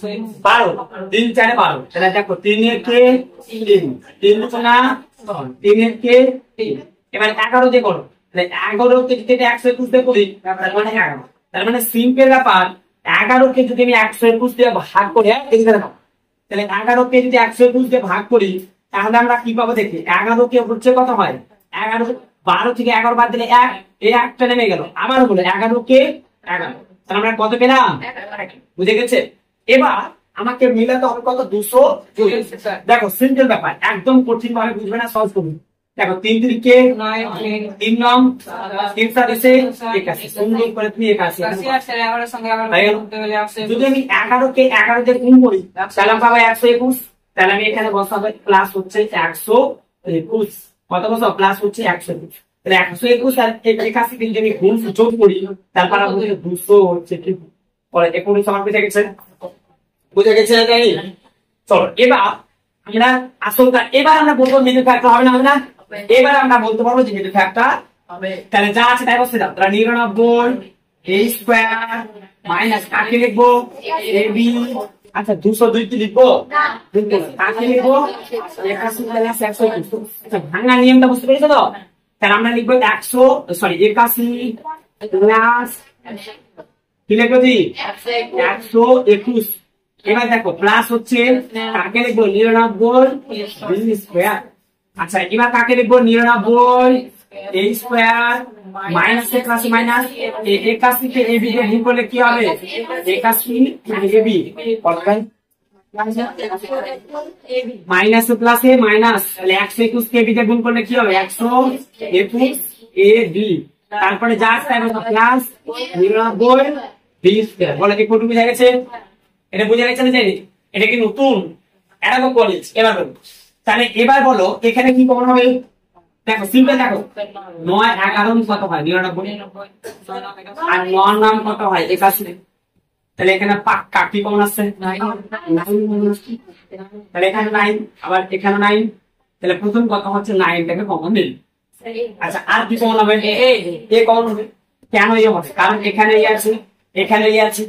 3 4 12 তাহলে দেখো 3 এর কে 3 না 3 এর কে 3 এবার 11 দিয়ে করো তাহলে 11 কে যদি 121 দিয়ে করি তার মানে 11 তার মানে সিম্পল ব্যাপার 11 কে যদি আমি 121 দিয়ে ভাগ করি তাহলে 11 কে যদি 121 দিয়ে ভাগ করি তাহলে আমরা কি পাবো দেখি 11 কে হচ্ছে কত হয় 11 12 থেকে 11 বাদ দিলে 1 এই 1টা নেমে গেল আবার হলো 11 কে 11 তাহলে আমরা কত পেলাম বুঝে গেছে এবার আমাকে মিলাতে হবে কত 200 দেখো সিম্পল ব্যাপার একদম কঠিন ভাবে বুঝবে না সহজ করবে দেখো 3 3 কে 3 নং 3 7 এসে 81 সুন্দর করে তুমি 81 আছে 11 এর সঙ্গে আবার করতে গেলে আছে যদি আমি 11 কে 11 দিয়ে গুণ করি তাহলে আমি পাবো 121 তাহলে আমি এখানে বসাবো প্লাস হচ্ছে 121 কত বসো প্লাস হচ্ছে 121 তাহলে 121 আর 81 যদি আমি গুণ যোগ করি তারপর আমাদের 200 হচ্ছে কি পরে 19 আমার বুঝে গেছে নাকি চলো এবার আমরা আসলটা এবার আমরা বলবো মিডল ফ্যাক্টর হবে না এবার আমরা বলতে পারবো যে মিডল ফ্যাক্টর হবে তাহলে যা আছে তাই বসে দাও তাহলে 99 a স্কয়ার মাইনাস কাকে লিখবো ab আচ্ছা 202 কি লিখবো কাকে লিখবো 81 প্লাস 121 আচ্ছা ভাঙা নিয়মটা বুঝতে পেরেছো তো তাহলে আমরা লিখবো 81 প্লাস কি লিখবো জি 121 এবার দেখো প্লাস হচ্ছে কাকে লিখবো 99 স্কয়ার আচ্ছা এবার কাকে লিখবো 99 a square minus 81 minus 81 K ab কে গুণ করলে কি হবে 81 ab মাইনাস প্লাস এ মাইনাস, তাহলে 121 কে বি তে গুণ করলে কি হবে 121 এ বি, তারপরে যা আছে প্লাস 99 বি স্কয়ার। বলে কি কত বুঝা গেছে? এটা বুঝা গেছে না? জানি এটা কি নতুন এরকম কলেজ। এবার বলো, তাহলে এবার বলো এখানে কি কমন হবে? দেখো সিম্পল, দেখো 9 11 কত হয় 99, আর 9 নাম কত হয় 81, তাহলে এখানে পাক্কা কি কমন আসছে 9, তাহলে এখানে 9, আবার এখানে 9, তাহলে প্রথম কথা হচ্ছে 9 টাকে কমন নিল। আচ্ছা আর কি কমন হবে? এ কমন হবে। কেন এ হবে? কারণ এখানে এ আছে, এখানে এ আছে,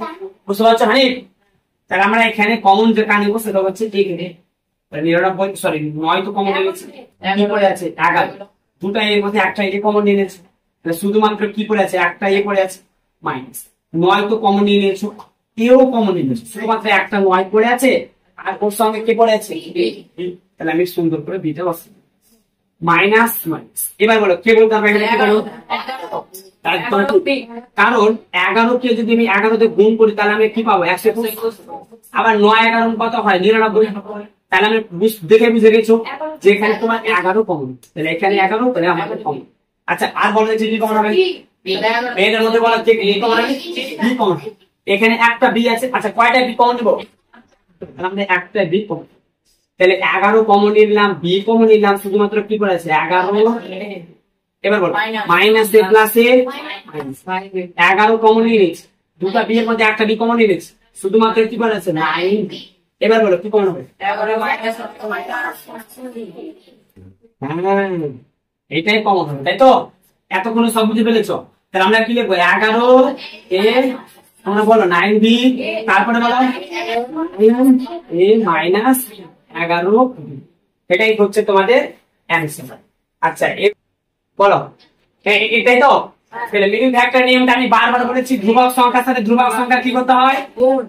বুঝতে পারছো হানিফ? তাহলে আমরা এখানে কমন যেটা নিব সেটা হচ্ছে এখানে 99, সরি 9 তো কমন নিয়েছে, কি পড়ে আছে 11, দুটা এর মধ্যে একটা এ কমন নিয়ে নিয়েছে, তাহলে শুধুমাত্র কি পড়ে আছে একটা এ পড়ে আছে মাইনাস 9 তো কমন নিয়ে নিয়েছো, এও কমন নিয়ে নিয়েছো, শুধুমাত্র একটা 9 পড়ে আছে আর ওর সঙ্গে কি পড়ে আছে, তাহলে আমি সুন্দর করে বিটা বসাই মাইনাস মাইনাস। এবার বলো কে বলতে হবে এখানে কি করব? কারণ 11 কে যদি আমি 11 তে গুণ করি তাহলে আমি কি পাবো 121, আবার 9 11 কত হয় 99, তাহলে আমি দেখে বুঝে গেছো যে এখানে তোমার 11 কমন, তাহলে এখানে 11, তাহলে আমাদের কমন। আচ্ছা আর বলো যে কি কমন হবে? এর মধ্যে বলা যে কি কমন হবে? B common. এখানে একটা বি আছে, আচ্ছা কয়টা বি কমন নিব? তাহলে আমরা একটা বি কমন, তাহলে 11 কমন নিলাম, বি কমন নিলাম, শুধুমাত্র কি করে আছে 11। এবার বল মাইনাস এ প্লাস এ মাইনাস 11 কমন নিয়েছে, দুটা বি এর মধ্যে একটা বি কমন নিয়েছে, শুধুমাত্র কি করে আছে 9। এবার বলো কি কমন হবে? এটাই কমন হবে, তাই তো? এতক্ষণ সব বুঝে ফেলেছো? তাহলে আমরা কি লিখবো 11 এ, তোমরা বলো 9 বি, তারপরে বলো এ মাইনাস 11, এটাই হচ্ছে তোমাদের অ্যান্সার। আচ্ছা বলো এটাই তো? তাহলে মিডিল ফ্যাক্টর নিয়মটা আমি বারবার বলেছি, ধ্রুবক সংখ্যার সাথে ধ্রুবক সংখ্যা কি করতে হয়?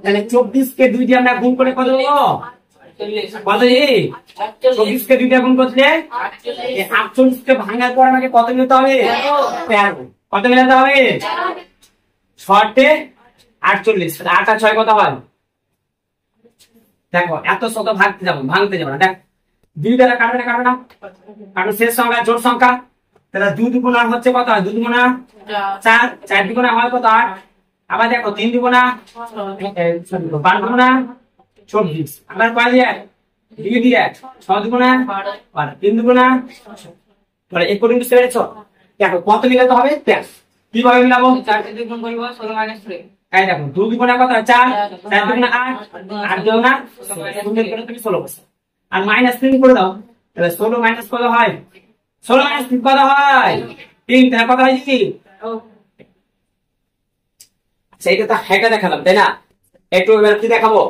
তাহলে 24 কে 2 দিয়ে আমরা গুণ করে কত দেবো? কত? 24 কে 2 দিয়ে গুণ করলে 48 কে ভাঙার পর আমাকে কত নিতে হবে? 13। কত মিলাতে হবে? 6 48, 8 আর 6 কত হয়? দেখো এত শত ভাঙতে যাবো না, দেখ 2 দ্বারা কাটবে না, কারণ শেষ সংখ্যা জোড় সংখ্যা, তাহলে 2 দুগুণা হচ্ছে কত হয়? 2 দুগুণা 4, 4 দুগুণা হয় কত 8, আবার দেখো 3 দুগুণা 12 দুগুণা 24, আবার কয় দিয়ে 2 দিয়ে 6 দুগুণা 12, 3 দুগুণা, তাহলে এই পর্যন্ত পেরেছো? দেখো কত মিলাতে হবে? কিভাবে মিলাবো? 4 দিয়ে গুণ করব 16 মাইনাস 3, এই দেখো 2 দুগুণা কত 4, 4 দুগুণা 8, 8 দুগুণা 16 করে তুমি 16 বসে, আর মাইনাস 3 করে দাও, তাহলে 16 মাইনাস কত হয়? 16 মাইনাস 3 কত হয়? 3, তাহলে কত হয় কি? আচ্ছা এটা তো হেঁটে দেখালাম তাই না? একটু এবার কি দেখাবো?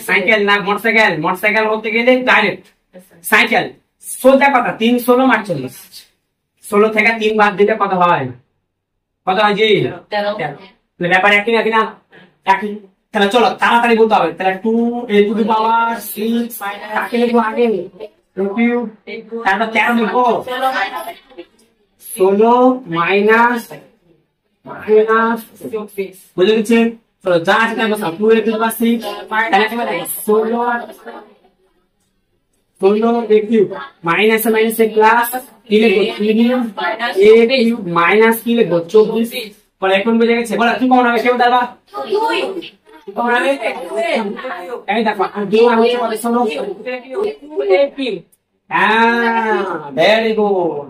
সাইকেল না মোটরসাইকেল? মোটরসাইকেল বলতে গেলে ডাইরেক্ট সাইকেল। সোজা কথা 3 16 48, 16 থেকে 3 বাদ দিলে কত হয়? কত হয় জি? 13। ব্যাপার একই নাকি না? একই। তাহলে চলো তাড়াতাড়ি বলতে হবে, তাহলে 2 a to the power 6 কাকে লিখবো আগে? তারপর 13 লিখবো, 16 মাইনাস বুঝে গেছে? চলো যা আছে তাই বসাও, 2 a to the power 6, তাহলে কি হবে? 16 a cube minus minus A plus কি লিখবো? 3 a কিউব মাইনাস কি লিখবো? 24। বলে এখন বুঝে গেছে? বলো কি কমন হবে? কেউ দাঁড়া এই দেখো আর 2 হচ্ছে কত? 16। Very good.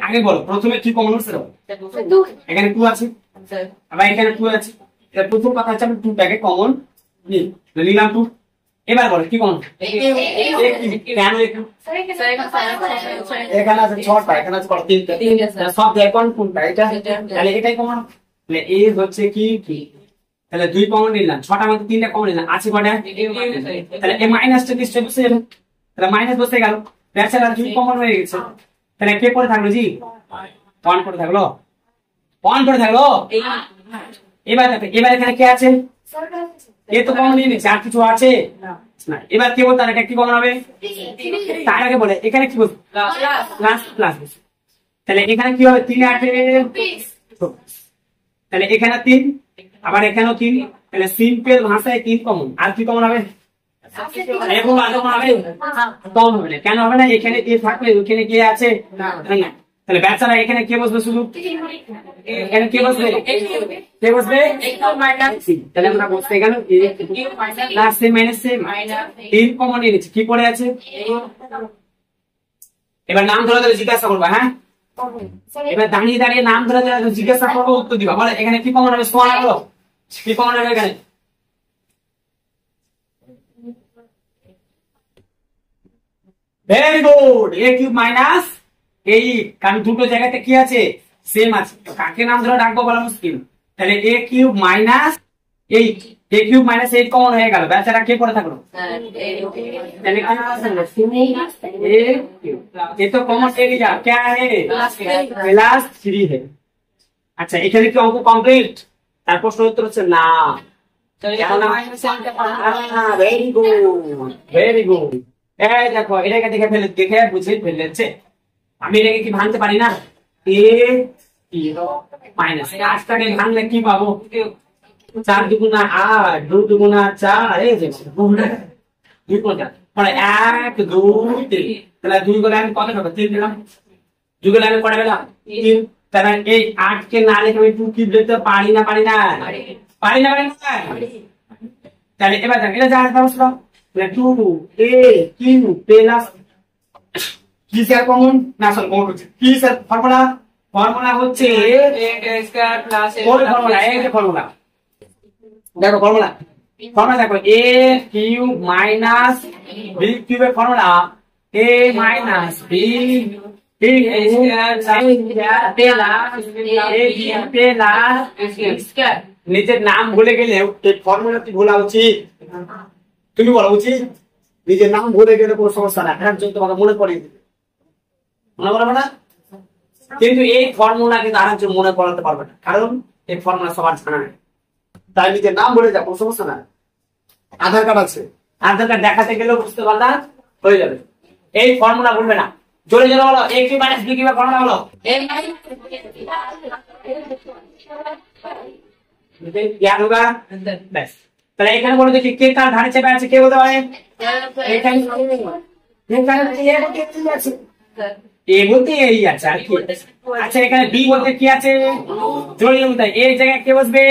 আগে বলো প্রথমে কি কমন হচ্ছে? এখানে 2 আছে, আবার এখানে 2 আছে, এটা প্রথম কথা হচ্ছে আমি 2 টাকে কমন নিলাম 2। এবার বলো কি কমন? কেন এখানে আছে 6টা, এখানে আছে 3টা, সব দেখুন কোনটা এটা, তাহলে এটাই কমন। তাহলে এ হচ্ছে কি, তাহলে 2 কমন নিলাম, 6টার মধ্যে 3টা কমন নিলাম, আছে কয়টা? তাহলে এই মাইনাসটা নিশ্চয়ই বসে যাবে, তাহলে মাইনাস বসে গেল, ব্যাসার 2 কমন হয়ে গেছে, তাহলে কে পড়ে থাকলো জি? 1 পড়ে থাকলো, 1 পড়ে থাকলো। এবার দেখো এবার এখানে কে আছে? এ তো কমন নিয়ে নিচ্ছে, আর কিছু আছে না। এবার কি বলতে এটা কি কমন হবে? তার আগে বলে এখানে কি বলবো? প্লাস প্লাস, তাহলে এখানে কি হবে? 3 8 20, তাহলে এখানে 3, আবার এখানেও 3, তাহলে সিম্পল ভাষায় 3 কমন, আর কি কমন হবে? এরকম আর কমন হবে? কমন হবে না। কেন হবে না? এখানে এ থাকলে ওখানে কে আছে না। তাহলে বেচারা এখানে কে বসবে? শুধু এখানে কে বসবে? কে বসবে? তাহলে আমরা বসতে গেল প্লাস সে মাইনাস সে 3 কমন নিয়ে নিচ্ছি। কি পড়ে আছে? এবার নাম ধরে ধরে জিজ্ঞাসা করবা। হ্যাঁ, এবার দাঁড়িয়ে দাঁড়িয়ে নাম ধরে ধরে জিজ্ঞাসা করবো, উত্তর দিবা। বলে এখানে কি কমন হবে? সোয়ান হলো কি কমন হবে এখানে? Very good. A cube minus এই, কারণ দুটো জায়গাতে কি আছে? সেম আছে। তো কাকে নাম ধরে ডাকবো বলা মুশকিল। তাহলে এ কিউব মাইনাস 8, এ কিউব মাইনাস 8 কমন হয়ে গেল। বেচারা কে পড়ে থাকলো? তাহলে ये तो कॉमन एरिया क्या है? प्लस 3 है। अच्छा, এখানে কি অঙ্ক কমপ্লিট? তার প্রশ্ন উত্তর হচ্ছে না। Very good, very good. এই দেখো, এটাকে দেখে বুঝে ফেলেছে। আমি এটাকে কি ভাঙতে পারি না? এ মাইনাস 8টাকে ভাঙলে কি পাবো? 4 দুগুণা 8, 2 দুগুণা 4, এই যে 2 কোণা। মানে 1 2 3, তাহলে 2 গুণে আমি কত পাবো? 3 দিলাম। 2 গুণে আমি কত পেলাম? 3। তাহলে এই 8 কে না লিখে আমি 2 কিউব লিখতে পারি না? পারি না? পারি না? তাহলে এবার দেখ, এটা জানা পারছ না? 2 a কিউব প্লাস কি স্যার কমন না, সরি কমন হচ্ছে কি স্যার? ফর্মুলা, ফর্মুলা হচ্ছে a স্কয়ার প্লাস ফর্মুলা, এই যে ফর্মুলা দেখো, ফর্মুলা ফর্মুলা দেখো, a কিউব মাইনাস b কিউবের ফর্মুলা a মাইনাস b নিজের নাম ভুলে গেলে এই ফর্মুলাটি ভোলা উচিত। তুমি বলা উচিত নিজের নাম ভুলে গেলে কোনো সমস্যা না, এটার জন্য তোমাকে মনে পড়ে দিবে, মনে পড়বে না? কিন্তু এই ফর্মুলা কিন্তু আর একজন মনে করাতে পারবে না, কারণ এই ফর্মুলা সবার জানা নেই। তাই নিজের নাম বলে যাও, কোনো সমস্যা না। আধার কার্ড আছে, আধার কার্ড দেখাতে গেলেও বুঝতে পারলা, হয়ে যাবে। এই ফর্মুলা বলবে না, জোরে জোরে বলো। a কিউব মাইনাস b কিউবের ফর্মুলা বলো। জ্ঞান হোগা ব্যাস। তাহলে এখানে বলো দেখি কে কার ধারে চেপে আছে, কে বলতে পারে? এখানে এ বলতে এই আছে আর কি। আচ্ছা, এখানে বি বলতে কি আছে? জোরে বলতে এই জায়গায় কে বসবে?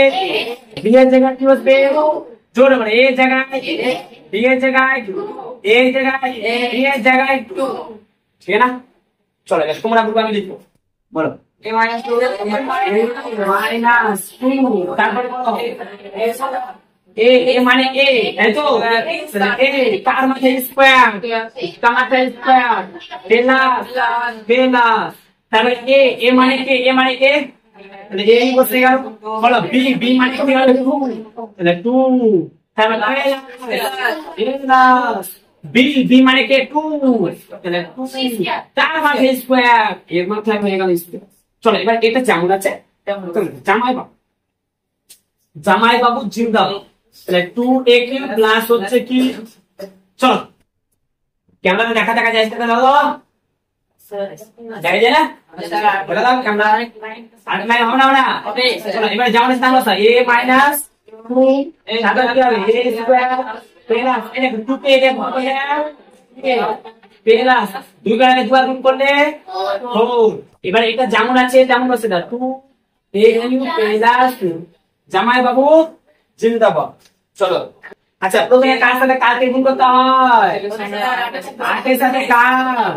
বি এর জায়গায় কি বসবে? জোরে বলে এই জায়গায়, বি এর জায়গায়, এই জায়গায়, বি এর জায়গায়, ঠিক না? চলো তোমরা বলবো, আমি লিখবো, বলো a minus 2 তারপরে বলো এ মানে এ, এই তো এ কার মাঝে স্কয়ার, কার মাঝে স্কয়ার প্লাস প্লাস, তারপরে এ মানে কে, এ মানে এ, তাহলে এই বসে গেল। বলো বি, বি মানে কি হলো? 2, তাহলে 2, তারপরে প্লাস বি, বি মানে কে 2, তাহলে 2 তার মাঝে স্কয়ার, এর মাথায় হয়ে গেল স্কয়ার। চলো এবার এটা যেমন আছে জামাই বাবু, জামাই বাবু জিন্দাবাদ। তাহলে 2a কিউব প্লাস হচ্ছে কি, চলো ক্যামেরাতে দেখা দেখা যায়, সেটা দাও, দেখা যায় না? বলে দাও ক্যামেরা, আর নাই হবে না, হবে। চলো এবার যেমন আছে তেমন আছে, a মাইনাস 2 এই সাথে কি হবে? a স্কয়ার প্লাস এই 2 কে এটা ভাগ করে প্লাস 2 কে 2 বার গুণ করলে 4। এবার এটা যেমন আছে তেমন আছে, 2a কিউব প্লাস জামাই বাবু জিন্দাবাদ। চলো আচ্ছা, প্রথমে কার সাথে কাকে গুণ করতে হয়? 8 এর সাথে কার,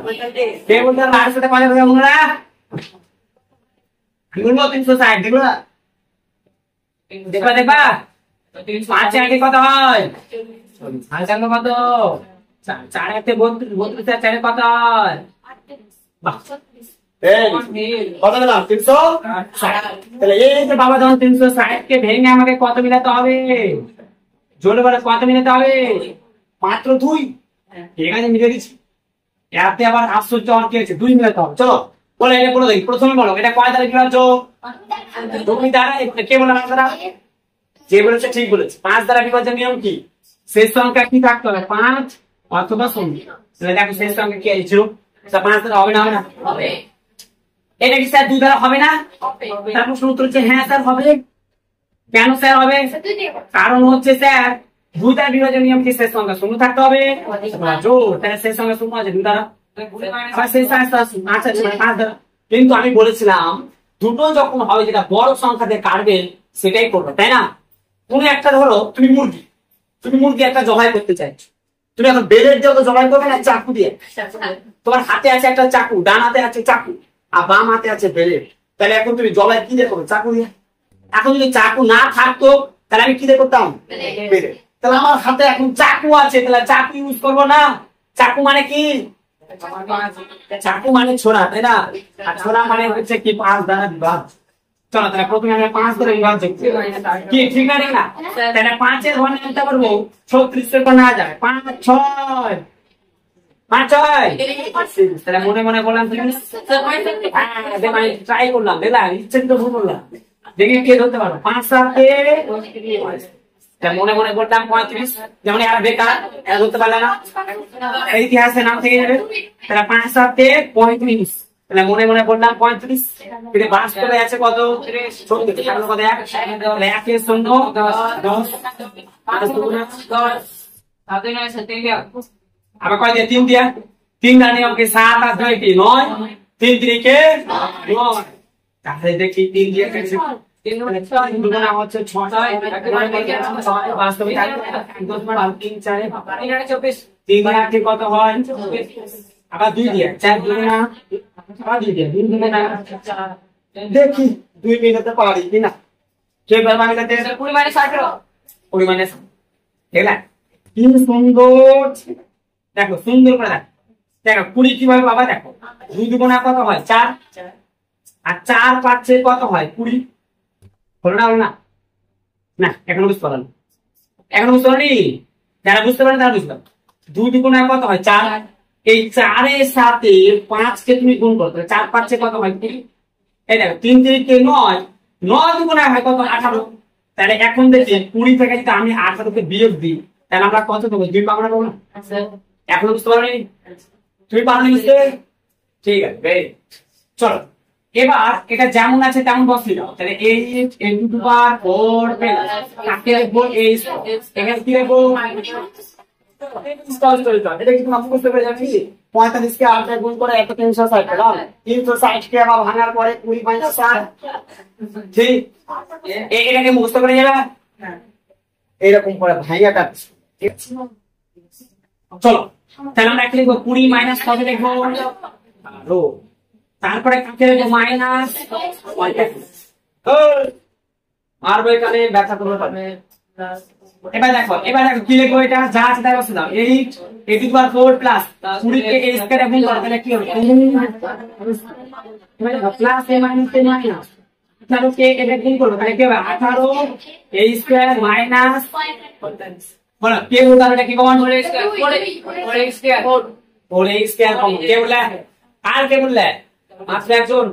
কে বলতে হবে? 8 এর সাথে কয়টা হবে বন্ধুরা? গুণ 360, দেখো না, দেখবা দেখবা 5 এর আগে কত হয়? 5 কত? 4 এর 32, 4 এর কত হয়? বাহ, কত দিলাম? 360। তাহলে এই যে বাবা যখন 360 কে ভেঙে আমাকে কত মিলাতে হবে? জোরে বলে কত মিলাতে হবে? মাত্র 2। ঠিক আছে, মিলিয়ে দিচ্ছি। এতে আবার আশ্চর্য আর কি আছে? 2 মিলাতে হবে। চলো বলে এটা বলে দেখি, প্রথমে বলো এটা কয় দ্বারা বিভাজ্য? 2 দ্বারা। কে বলে 5 দ্বারা? যে বলেছে ঠিক বলেছে। 5 দ্বারা বিভাজ্যের নিয়ম কি? শেষ সংখ্যা কি থাকতে হবে? 5 অথবা 0। তাহলে দেখো শেষ সংখ্যা কি আছে? 0। 5 দ্বারা হবে না? হবে না? হবে। এটা কি স্যার 2 দ্বারা হবে না? তার প্রশ্ন উত্তর হচ্ছে হ্যাঁ স্যার হবে। কেন স্যার হবে? কারণ হচ্ছে স্যার 2 দ্বারা বিভাজন নিয়ম কি শেষ সংখ্যা শূন্য থাকতে হবে? জোর, তাহলে শেষ সংখ্যা শূন্য আছে 2 দ্বারা। আচ্ছা 5 দ্বারা। কিন্তু আমি বলেছিলাম দুটো যখন হবে যেটা বড় সংখ্যা দিয়ে কাটবেন সেটাই করবে, তাই না? তুমি একটা ধরো তুমি মুরগি একটা জবাই করতে চাইছো, তুমি এখন বেলের যত জবাই করবে না চাকু দিয়ে। তোমার হাতে আছে একটা চাকু, ডান হাতে আছে চাকু আর বাম হাতে আছে বেলের, তাহলে এখন তুমি জবাই কি দিয়ে করবে? চাকু দিয়ে। এখন যদি চাকু না থাকতো তাহলে আমি কি দিয়ে করতাম? বেলে। তাহলে আমার হাতে এখন চাকু আছে, তাহলে চাকু ইউজ করবো না। চাকু মানে কি? চাকু মানে ছোড়া, তাই না? আর ছোড়া মানে হচ্ছে কি 5 দ্বারা বিভাগ। চলো তাহলে প্রথমে আমরা 5 দ্বারা বিভাগ দেখছি কি, ঠিক আছে না? তাহলে 5 এর ঘর নিতে পারবো 36 এর পর না যায় 5 6 5 6। তাহলে মনে মনে বললাম তুমি ট্রাই করলাম, দেখলাম ইচ্ছে তো ভুল করলাম, দেখি কে ধরতে পারো। 5 7 মনে মনে করতাম 35, যেমন এরা বেকার, এরা ধরতে পারলে না, এই ইতিহাসে নাম থেকে যাবে। তাহলে 5 7 35, তাহলে মনে মনে করলাম 35, কিন্তু বাস্তবে আছে কত? 36। কত? 1 তাহলে 1 এর শূন্য 10 আবার কয় দিয়ে? 3 দিয়া। 3 দ্বারা নিয়ম কি? 7 আর 2 কি 9, 3 3 কে 9। তাহলে দেখি 3 দিয়ে কেটে 3 দুগুণা হচ্ছে 6, বাস্তবে 3 4 24, 3 দিয়ে কত হয়? আবার 2 দিয়ে 4 দুগুণা, আবার 2 দিয়ে 2 দুগুণা 4। দেখি 2 মিনিটে পারি কিনা। কে পারবে? আমি কাছে পরিমাণে 18, পরিমাণে দেখলা কি সুন্দর। দেখো সুন্দর করে দেখো, দেখো 20 কিভাবে বাবা দেখো, 2 দুগুণা কত হয়? 4, আর 4 5 কত হয়? 20। হলো না? হলো না? না এখনো বুঝতে পারলাম, এখনো বুঝতে পারলি? যারা বুঝতে পারেন তারা বুঝলাম। 2 দুগুণা কত হয়? 4। এই 4 এর সাথে 5 কে তুমি গুণ করো, 4 5 কত হয়? 20। এই দেখো 3 3 কে 9, 9 দুগুণা হয় কত? 18। তাহলে এখন দেখি 20 থেকে যদি আমি 18 কে বিয়োগ দিই তাহলে আমরা কত পাবো? 2 পাবো না? পাবো না? এখনো বুঝতে পারলি? তুমি পারলে বুঝতে? ঠিক আছে, বেশ। চলো এবার এটা যেমন আছে তেমন বসিয়ে দাও। তাহলে 8 into the power 4 কাকে লিখবো? এখানে কি লিখবো? এটা কি তুমি বুঝতে পেরে যাচ্ছি? 45 কে 8 দিয়ে গুণ করে 360 পেলাম। 360 কে আবার ভাঙার পরে 20 - 7, ঠিক? এটাকে বুঝতে পেরে যাবে এরকম করে ভাইয়াটা, ঠিক আছে? চলো তাহলে আমরা কি লিখবো? 20 মাইনাস কত লিখবো? রো, তারপরে কাকে লিখবো? মাইনাস 45। আর এখানে ব্যাখ্যা করতে হবে। এবার দেখো কি লিখবো? এটা যা আছে তাই বসে দাও। 8 4 প্লাস 20 কে a স্কয়ারে গুণ করো, তাহলে কি হবে? এবারে plus a minus a minus 18 কে এটা গুণ করো, তাহলে কি হবে? 18 a স্কয়ার মাইনাস 45। বলো কে বলতো এটা কি কমন? 4 স্কয়ার কমন কে বললে? আর কে বললে? মাত্র একজন।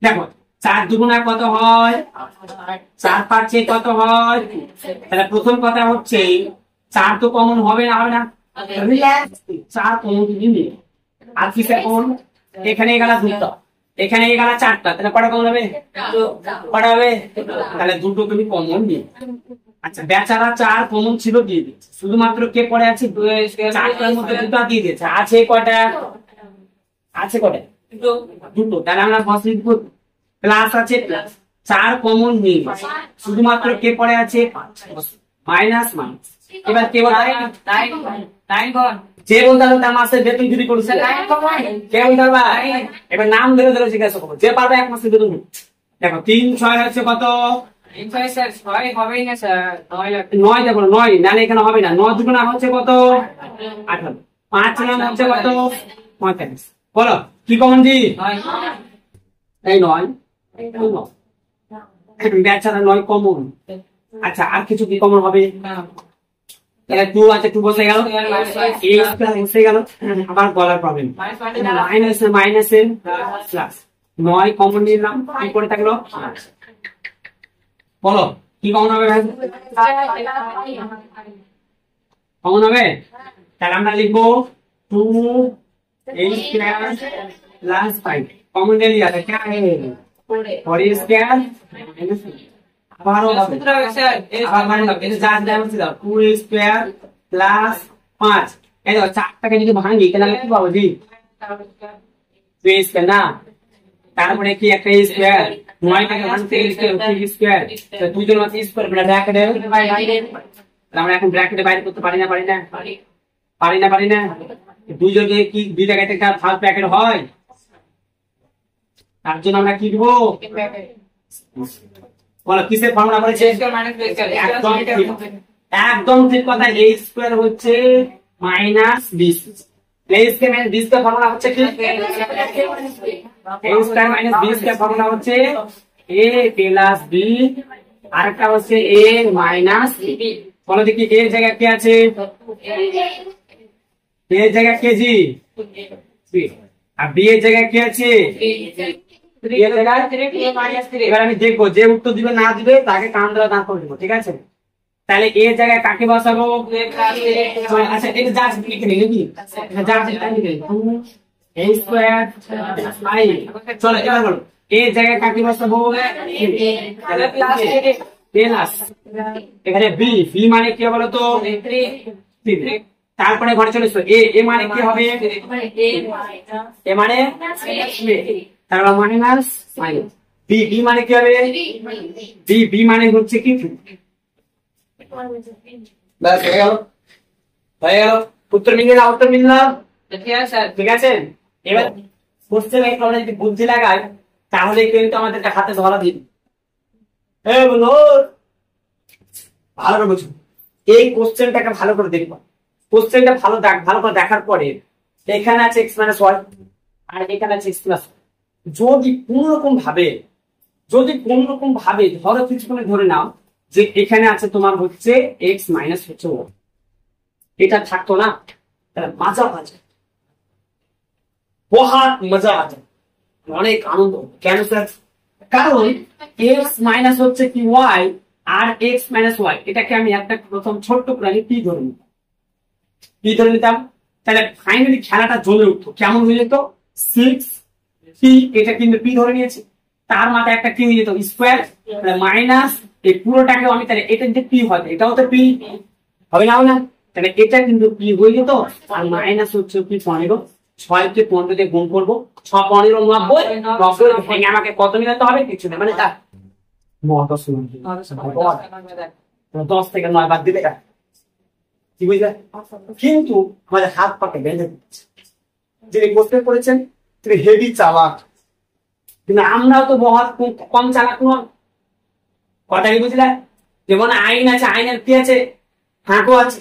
দেখো 4 দুগুণা কত হয়? 4 5 কত হয়? তাহলে প্রথম কথা হচ্ছে 4 তো কমন হবে না? হবে না? 4 কমন দিবি। আর কি কমন? এখানে গেল 2টা, এখানে গেল 4টা, তাহলে কটা কমন হবে? কটা হবে? তাহলে দুটো তুমি কমন দিই। আচ্ছা বেচারা 4 কমন ছিল দিয়ে দিচ্ছে, শুধুমাত্র কে পড়ে আছে? 4টার মধ্যে 2টা দিয়ে দিয়েছে। আছে কয়টা? আছে কয়টা? দুটো। তাহলে আমরা বসে দিব প্লাস আছে, প্লাস 4 কমন নিয়ে শুধুমাত্র কে পড়ে আছে? 5, মাইনাস মাইনাস। এবার কে বলতে? 9 যে বলতে তার মাসের বেতন চুরি করেছে কে বলতে পারবা? এবার নাম ধরে ধরে জিজ্ঞাসা করবো, যে পারবে 1 মাসের বেতন। দেখো 3 6 হচ্ছে কত? 9 দেখো 9 না, এখানে হবে না। 9 দুগুণা হচ্ছে কত? 18। 5 নাম হচ্ছে কত? 45। বলো কি কমন দি? এই 9 বেচারা 9 কমন। আচ্ছা আর কিছু কি কমন হবে? তাহলে 2 আছে, 2 বসে গেল, বসে গেল, আবার বলার প্রবলেম। মাইনাসে প্লাস 9 কমন নিলাম, কি করে থাকলো? বলো কি কমন হবে? কমন হবে? তাহলে আমরা লিখবো 2 8 प्लस 5 कॉमन ले लिया था क्या है? 4 স্কয়ার আবারও হবে আবার 2 স্কয়ার প্লাস 5 এই দেখো 4টাকে যদি ভাঙি তাহলে কি পাবো জি 2 স্কয়ার না তারপরে কি একটা স্কয়ার 9টাকে ভাঙতে স্কয়ার 3 স্কয়ার তো দুইজন মাত্র স্কয়ার ব্র্যাকেটে আমরা এখন ব্র্যাকেটে বাইরে করতে পারি না পারি না দুইজনে কি দুই জায়গায় একটা ফার্স্ট ব্র্যাকেট হয় তার জন্য আমরা কি দেব বলো কিসের ফর্মুলা করেছে একদম ঠিক কথা a স্কয়ার হচ্ছে -20 a স্কয়ার -20 এর ফর্মুলা হচ্ছে কি a স্কয়ার -20 এর ফর্মুলা হচ্ছে a প্লাস b আরেকটা হচ্ছে a মাইনাস b বলো দেখি a এর জায়গায় কি আছে a এর জায়গায় কে জি আর b এর জায়গায় কি আছে এবার আমি দেখবো যে উত্তর দিবে না দিবে তাকে কান ধরে দাঁড় করে দেবো ঠিক আছে তাহলে এর জায়গায় কাকে বসাবো আচ্ছা এটা যা লিখে নিই নাকি যা a স্কয়ার i চলো এবার বলো এর জায়গায় কাকে বসাবো প্লাস এখানে b মানে কি বলো তো 3 তারপরে ঘরে চলে এসো এ মানে কি হবে এ মানে তারপর মাইনাস বি মানে কি হবে বি মানে হচ্ছে কি বাস হয়ে গেল উত্তর মিলল ঠিক আছে এবার কোশ্চেন আমরা যদি বুদ্ধি লাগাই তাহলে কিন্তু আমাদের হাতে ধরা দিন বলো ভালো করে বুঝুন এই কোশ্চেনটাকে ভালো করে দেখবো কোশ্চেনটা ভালো করে দেখার পরে এখানে আছে x - 1 আর এখানে আছে x + যদি কোন রকম ভাবে ধরো কিছু করে ধরে নাও যে এখানে আছে তোমার হচ্ছে x - হচ্ছে 1 এটা থাকতো না তাহলে মজা আছে বহুত মজা আছে অনেক আনন্দ কেন স্যার কারণ x - হচ্ছে কি y আর x - y এটাকে আমি একটা প্রথম ছোট্ট করে p ধরে নিতাম তাহলে ফাইনালি খেলাটা জমে উঠতো কেমন হয়ে যেত 6 p এটা কিন্তু p ধরে নিয়েছি তার মাথায় একটা কি হয়ে যেত স্কয়ার মাইনাস এই পুরোটাকে আমি তাহলে এটা যদি p হয় এটাও তো p হবে না তাহলে এটা কিন্তু p হয়ে যেত আর মাইনাস হচ্ছে কি 15 6 কে 15 দিয়ে গুণ করব 6 15 90 ভেঙে আমাকে কত মিলাতে হবে কিছু না মানে তা 10 থেকে 9 বাদ দিলে কি বুঝলে কিন্তু আমাদের হাত পাকে বেঁধে দিচ্ছে যিনি কোশ্চেন করেছেন তিনি হেভি চালাক কিন্তু আমরাও তো বহুত কম চালাক নয় কথা কি বুঝলে যেমন আইন আছে আইনের কি আছে হাঁকো আছে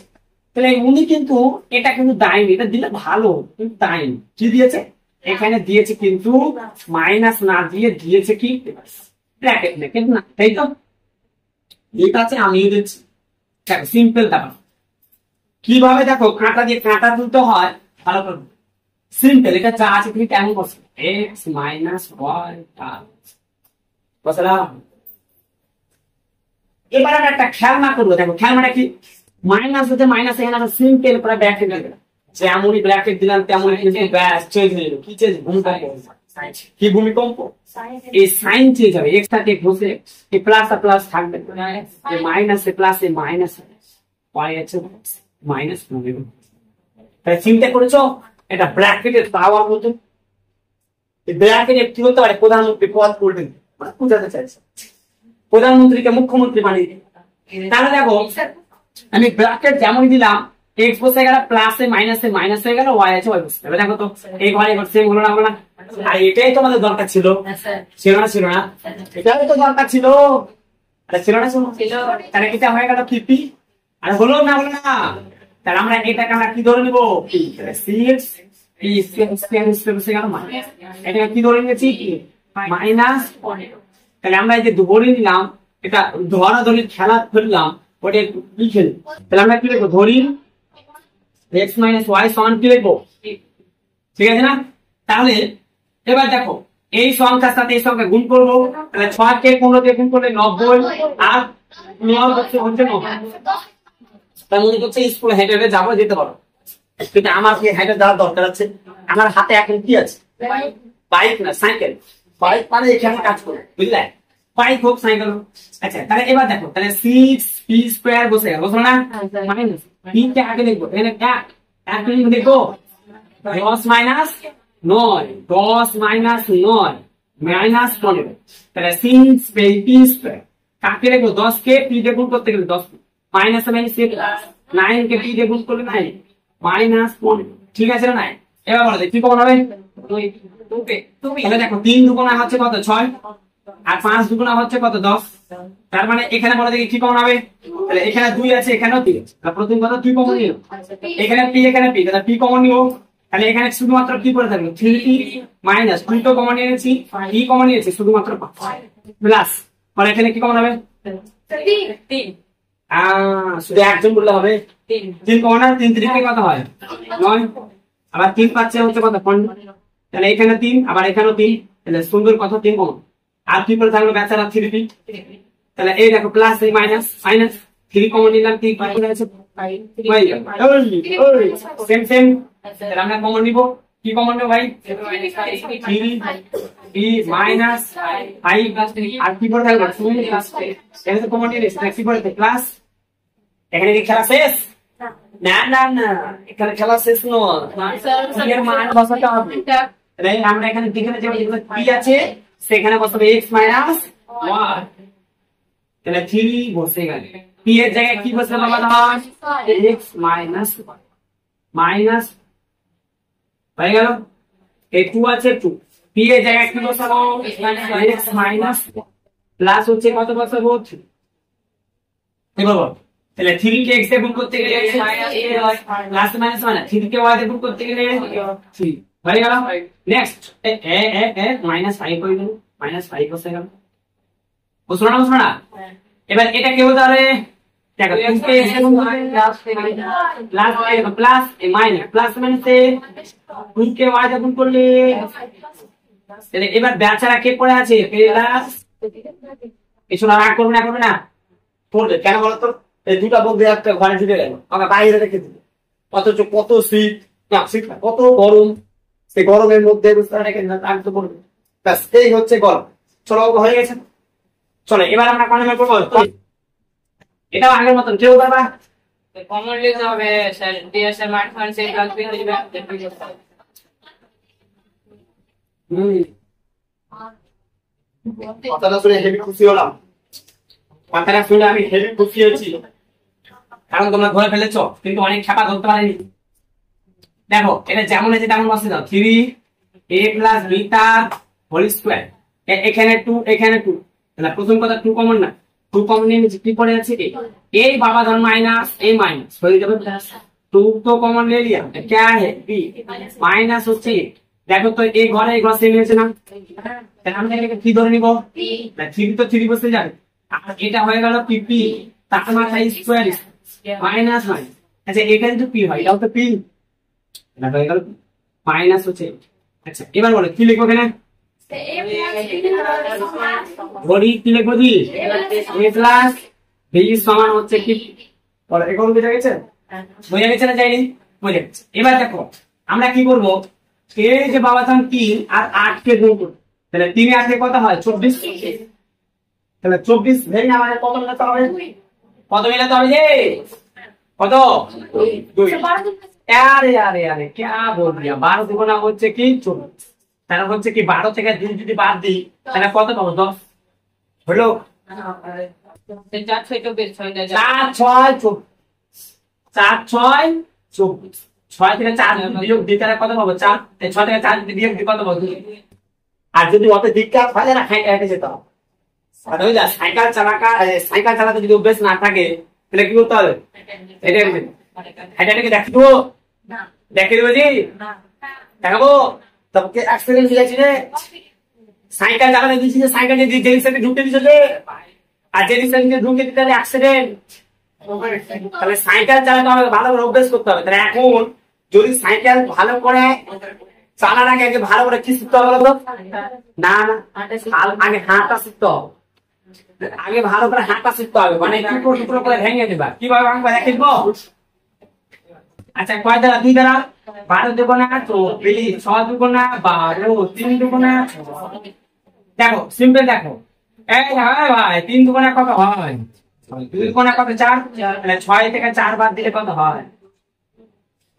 তাহলে উনি কিন্তু এটা কিন্তু দায়নি এটা দিলে ভালো কিন্তু দায়নি কি দিয়েছে এখানে দিয়েছে কিন্তু মাইনাস না দিয়ে দিয়েছে কি ব্র্যাকেট না কিন্তু না তাই তো এটা আছে আমিও দিচ্ছি সিম্পল ব্যাপার কিভাবে দেখো কাঁটা দিয়ে কাঁটা তুলতে হয় ভালো করে সিম্পল এটা যা আছে তুমি কেমন বসো x - y বসলাম এবার আমরা একটা খেলনা করবো দেখো খেলনাটা কি মাইনাস হচ্ছে মাইনাস এখানে একটা সিম্পল করে ব্র্যাকেট দিবে যেমনই ব্র্যাকেট দিলাম তেমনই কিন্তু ব্যাস চেঞ্জ হয়ে গেল কি চেঞ্জ ভূমিকম্প এই সাইন চেঞ্জ হবে x টাকে বসে এই প্লাস আর প্লাস থাকবে এই মাইনাস এ প্লাস এ মাইনাস y আছে মাইনাস তাই চিন্তা করেছো এটা ব্র্যাকেটের পাওয়ার মধ্যে এই ব্র্যাকেটের কি হতে পারে প্রধানমন্ত্রী পদ করবেন মানে বুঝাতে চাইছে প্রধানমন্ত্রীকে মুখ্যমন্ত্রী বানিয়ে দিন তাহলে দেখো আমি ব্র্যাকেট যেমন দিলাম x বসে গেল প্লাস এ মাইনাস হয়ে গেল y আছে y বসে এবার দেখো তো এই ঘরে এবার সেম হলো না আর এটাই তো আমাদের দরকার ছিল না এটাই তো দরকার ছিল ছিল না তাহলে এটা হয়ে গেল কি আর হলো না তাহলে আমরা এটাকে আমরা কি ধরে নিব এটা কি ধরে নিয়েছি মাইনাস তাহলে আমরা এই যে ধরে নিলাম এটা ধরাধরি খেলা ধরলাম ওটা লিখে তাহলে আমরা কি লিখবো ধরি x - y সমান কি লিখবো ঠিক আছে না তাহলে এবার দেখো এই সংখ্যার সাথে এই সংখ্যা গুণ করবো তাহলে 6 কে 15 দিয়ে গুণ করলে 90 আর 9 হচ্ছে 90 তার মনে করছে স্কুলে হেঁটে যাবো যেতে পারো কিন্তু আমার কি হেঁটে যাওয়ার দরকার আছে আমার হাতে এখন কি আছে বাইক না সাইকেল বাইক মানে এখানে কাজ করবে, বুঝলে? বাইক হোক সাইকেল হোক। আচ্ছা তাহলে এবার দেখো, তাহলে 6p² বসে গেল, বসলো না? মাইনাস তিনটে আগে লিখবো, এখানে এক মিনিট লিখবো 10 মাইনাস 9, 10 মাইনাস 9 মাইনাস 15। তাহলে 6p²। কাকে লিখবো? 10 কে p দিয়ে গুণ করতে গেলে 10 মাইনাস মাইনাস 9 কে p দিয়ে গুণ করলে 9 মাইনাস 15। ঠিক আছে না? এবার বলো কি কমন হবে? তাহলে দেখো 3 দুগুণা হচ্ছে কত? 6, আর 5 দুগুণা হচ্ছে কত? 10। তার মানে এখানে বলো দেখি কি কমন হবে? তাহলে এখানে 2 আছে, এখানেও 2 আছে, তাহলে প্রথম কথা 2 কমন নিও, এখানে p এখানে p, তাহলে p কমন নিও। তাহলে এখানে শুধুমাত্র কি পড়ে থাকবে? 3p মাইনাস 2 তো কমন নিয়েছি, p কমন নিয়েছি শুধুমাত্র 5 প্লাস, মানে এখানে কি কমন হবে? 3। শুধু একজন বললে হবে? 3 কমন, আর 3 3 কত হয়? 9, আবার 3 পাচ্ছে হচ্ছে কত? 15। তাহলে এখানে 3, আবার এখানেও 3, তাহলে সুন্দর কত? 3 কমন। আর কি করে থাকলো বেচারা? 3p। তাহলে এই দেখো প্লাস এই মাইনাস মাইনাস 3 কমন নিলাম, 3 কি করে আছে? Same same. তাহলে আমরা কমন নিব, কি কমন নেব ভাই? 3p মাইনাস 5 আর কি করে থাকলো? 2 প্লাস 10। এখানে তো কমন নিয়েছি, কি করে প্লাস। এখানে কি খেলা শেষ? না না না, এখানে খেলা শেষ নয়, এর মান বসাতে হবে। তাহলে আমরা এখানে যেখানে যেগুলো p আছে সেখানে বসাবো x মাইনাস 1। তাহলে 3 বসে গেল, p এর জায়গায় কি বসে বাবা? ধর x মাইনাস 1 মাইনাস হয়ে গেল। এই 2 আছে 2, p এর জায়গায় কি বসাবো? x মাইনাস প্লাস হচ্ছে কত বসাবো? 3। এবার বল, তাহলে 3 কে x দিয়ে গুণ করতে গেলে প্লাস মাইনাস মানে 3 কে y দিয়ে গুণ করতে গেলে 3 হয়ে গেল। নেক্সট মাইনাস 5 করে দিন, মাইনাস 5 বসে গেল, বুঝছো না? বুঝছো না? এবার এটা কি হতে পারে? দেখো 2 কে x দিয়ে গুণ করলে প্লাস মাইনাস প্লাস মাইনাসে 2 কে y দিয়ে গুণ করলে, তাহলে এবার বেচারা কে পড়ে আছে? প্লাস। কিছু না, রাগ করবে না, করবে না, পড়বে কেন বলো তো? এই দুটা বন্ধু একটা ঘরে ঢুকে গেল, আমাকে বাইরে রেখে দিল, অথচ কত শীত, কত গরম, সেই গরমের মধ্যে রেখে রাগ তো করবে। ব্যাস এই হচ্ছে গরম। চলো হয়ে গেছে, চলো এবার আমরা কমন করবো। এটাও আগের মতন কেউ পারবা? কমন লিখতে হবে স্যার, ds এর মান ফান সে প্লাস b হয়ে যাবে। কথাটা শুনে হেভি খুশি হলাম, কথাটা শুনে আমি হেভি খুশি হয়েছি, কারণ তোমরা ধরে ফেলেছ কিন্তু অনেক ছাপা ধরতে পারেনি। দেখো এটা যেমন আছে তেমন বসে দাও, 3a প্লাস b তার হোল স্কয়ার, এখানে 2 এখানে 2, তাহলে প্রথম কথা 2 কমন না, 2 কমন নিয়ে নিচে কি পড়ে আছে? এই বাবা ধর মাইনাস a মাইনাস হয়ে যাবে প্লাস, 2 तो कॉमन ले लिया, क्या है b মাইনাস হচ্ছে। দেখো তো এই ঘরে এই ঘর সেম হয়েছে না, তাহলে আমরা এটাকে কি ধরে নিব? না 3 তো 3 বসে যাবে, আর এটা হয়ে গেল pp তার মাথায় স্কয়ার মাইনাস হয়। আচ্ছা এখানে তো p হয়, এটাও তো p, না হয়ে গেল মাইনাস হচ্ছে। আচ্ছা এবার বলো কি লিখবো এখানে? বডি কি লিখবো? দি a প্লাস b সমান হচ্ছে কি? বলো এখন বুঝা গেছে? বুঝা গেছে না? যাইনি? বুঝা গেছে। এবার দেখো আমরা কি করব, এই যে বাবা তখন 3 আর 8 কে গুণ করব, তাহলে 3 এ 8 এ কত হয়? 24। তাহলে 24 ভেঙে আমাদের কত মিলাতে হবে? কত মিলাতে হবে যে? কত? 2। আরে আরে আরে क्या बोल दिया, 12 দুগুণা হচ্ছে কি 24, তাহলে হচ্ছে কি 12 থেকে 2 যদি বাদ দিই তাহলে কত পাবো? 10 হলো। 4 6 24 হয়ে যায়। 4 6 24, 4 6 24, 6 থেকে 4 বিয়োগ দিই তাহলে কত পাবো? 4, 6 থেকে 4 যদি বিয়োগ দিই কত পাবো? 2। আর যদি অত দিককার হয় না হেঁটে যেতে হবে, কথা বুঝলা? সাইকেল চালাতে যদি অভ্যাস না থাকে তাহলে কি করতে হবে? এটা হেঁটে দেখবো, দেখে দেবো জি দেখাবো তোকে অ্যাক্সিডেন্ট হয়েছে রে, সাইকেল চালাতে দিয়েছি যে সাইকেল যে জিনিসটাকে ঢুকতে দিচ্ছে, আর যে জিনিসটাকে ঢুকে দিতে হবে অ্যাক্সিডেন্ট। তাহলে সাইকেল চালাতে হবে, ভালো করে অভ্যাস করতে হবে। তাহলে এখন যদি সাইকেল ভালো করে চালার আগে আগে ভালো করে কি শিখতে হবে বলতো? না না আগে হাঁটা শিখতে হবে, আগে ভালো করে হাঁটা শিখতে হবে, মানে টুকরো টুকরো করে ভেঙে দেবা। কিভাবে ভাঙবা দেখিব? আচ্ছা কয় দ্বারা? 2 দ্বারা। 12 দুগুণা 24, 6 দুগুণা 12, 3 দুগুণা 6, দেখো সিম্পল দেখো, এই ভাই 3 দুগুণে কত হয়? 2 দুগুণে কত? 4। তাহলে 6 থেকে 4 বাদ দিলে কত হয়?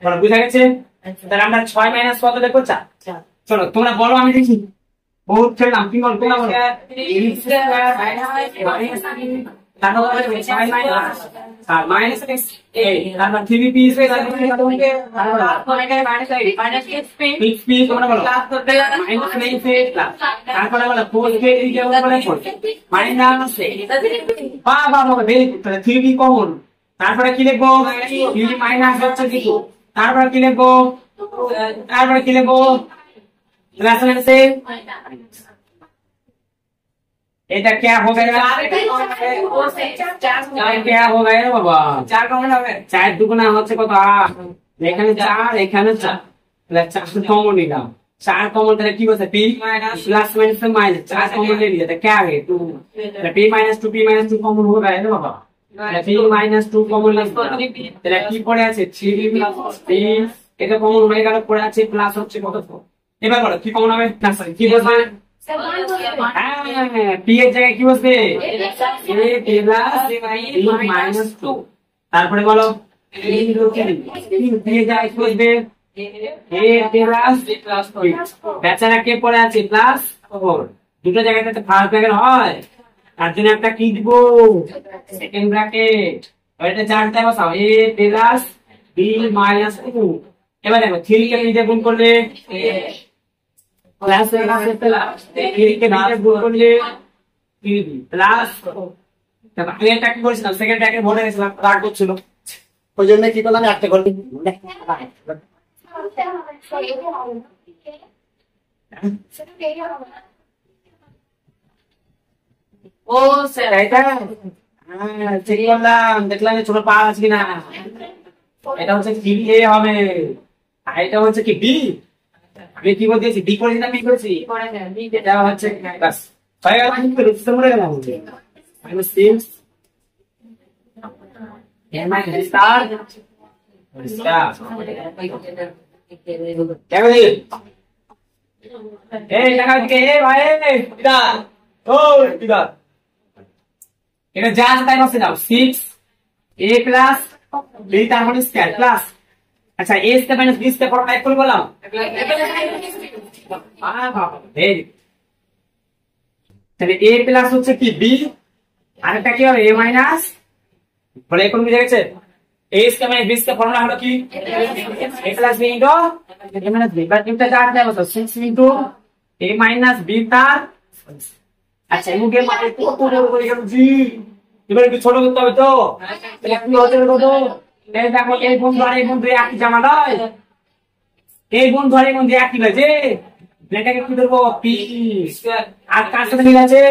বলো, বুঝা গেছে? তাহলে আমরা 6 মাইনাস কত লিখবো? 4। চলো তোমরা বলো, আমি দেখি। বহুত খেললাম, কি বল তোমরা বলো। মাইনাস তারপর 3p তোমরা বলো তারপরে বলো 4p মাইনাস 3p কমন। তারপরে কি লিখবো? 3 মাইনাস হচ্ছে কি, তারপরে কি লিখবো? তারপরে কি লিখবো? এটা क्या हो गया? क्या हो गया बाबा? 4 कमन হবে। 4 দুগুণা হচ্ছে কত? 8। এখানে 4 এখানে 4, তাহলে 4 কমন নিলাম। 4 कॉमन তাহলে কি বলছে? p प्लस माइनस से माइनस 4 कॉमन ले लिया तो क्या है? 2। तो p माइनस 2 कॉमन हो गया ना बाबा? p माइनस 2 कॉमन ले তাহলে কি পড়ে আছে? 3 প্লাস 3 এটা কমন হয়ে গেল, পড়ে আছে প্লাস হচ্ছে কত? এবার বলো কি কমন হবে? না সরি কি বলবে? p এর জায়গায় কি বসবে? a plus minus 2। তারপরে বলো p এর জায়গায় কি বসবে? a প্লাস বেচারা কে পড়ে আছে? প্লাস 4। দুটো জায়গাতে ফার্স্ট ব্র্যাকেট হয়, তার জন্য একটা কি দিব? Second bracket. আর এটা চারটায় বসাও a প্লাস b মাইনাস 2। এবার দেখো 3 কে 3 দিয়ে গুণ করলে প্লাস প্লাস 3 কে 3 দিয়ে গুণ করলে প্লাস। তারপর আমি একটা কি করেছিলাম? সেকেন্ড ব্র্যাকেট ভরে গেছিলাম, রাগ করছিল, ওই জন্য কি করলাম? একটা করলাম। ও স্যার এটা চেক করলাম, দেখলাম ছোট পা আছে কিনা। এটা হচ্ছে কি এ হবে, আর এটা হচ্ছে কি বি। আমি কি বলতেছি? ডি করেছি না বি করেছি? এটা হচ্ছে বাস হয়ে গেল। আমি রুস্তে মরে গেলাম। মাইনাস 6 এর মাইনাস স্টার স্টার কেমন? এই টাকা দিকে এ ভাই এটা ও এটা এটা যা আছে তাই বসে দাও। 6 a প্লাস b তার মানে স্কয়ার প্লাস। আচ্ছা a square minus b square পড়া টাইপ করে বললাম। বাবা এই তাহলে a প্লাস হচ্ছে কি b, আর এটা কি হবে? a minus. বলে এখন বুঝে গেছে? a square minus b square formula হলো কি? a plus b into a minus b। But এটা যা আছে বসো 6 ইনটু a মাইনাস b তার। আচ্ছা মুখে মাঠে কত বড় করে গেল জি। এবার একটু ছোট করতে হবে তো, তাহলে কি হতে হবে? কত? এই দেখো এই বন্ধু আর এই বন্ধু একই জামা নয়, এই বন্ধু আর এই বন্ধু একই আছে। এটাকে কি ধরবো? p। আর কার সাথে মিল আছে?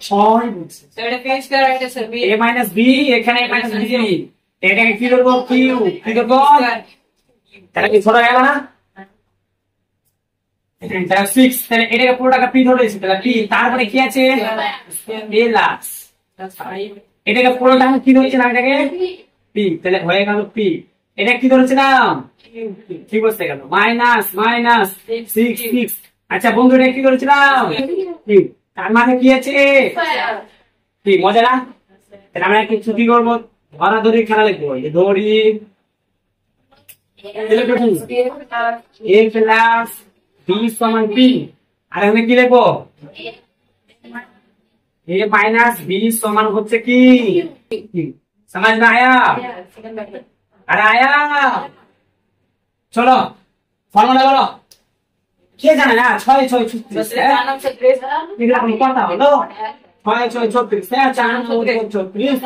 6 বুঝছি। সেটা ফিক্স করা এটা sir b a minus b, এখানে a মাইনাস b। এটাকে কি ধরবো? q। কি ধরবো? তাহলে কি ছোট হয়ে গেল না? তাহলে 6, তাহলে এটাকে পুরোটাকে p ধরেছি, তাহলে p তারপরে কি আছে? প্লাস। এটাকে পুরোটা কি ধরেছিলাম? এটাকে p, তাহলে হয়ে গেল p। এটা কি ধরেছিলাম? কি বসে গেল? Minus minus 6। আচ্ছা বন্ধু এটা কি ধরেছিলাম? p, তার মানে কি আছে? কি মজা না? তাহলে আমরা একটু ছুটি করবো, ধরাধরি খেলা লিখবো। ধরি a প্লাস b সমান p। আর আমি কি লিখবো? a माइनस b समान হচ্ছে কি? समझ में आया? अरे आया? चलो फॉर्मूला बोलो। কে জানে না? 6 6 36 এগুলো আপনি কথা হলো 6 6 36 4 36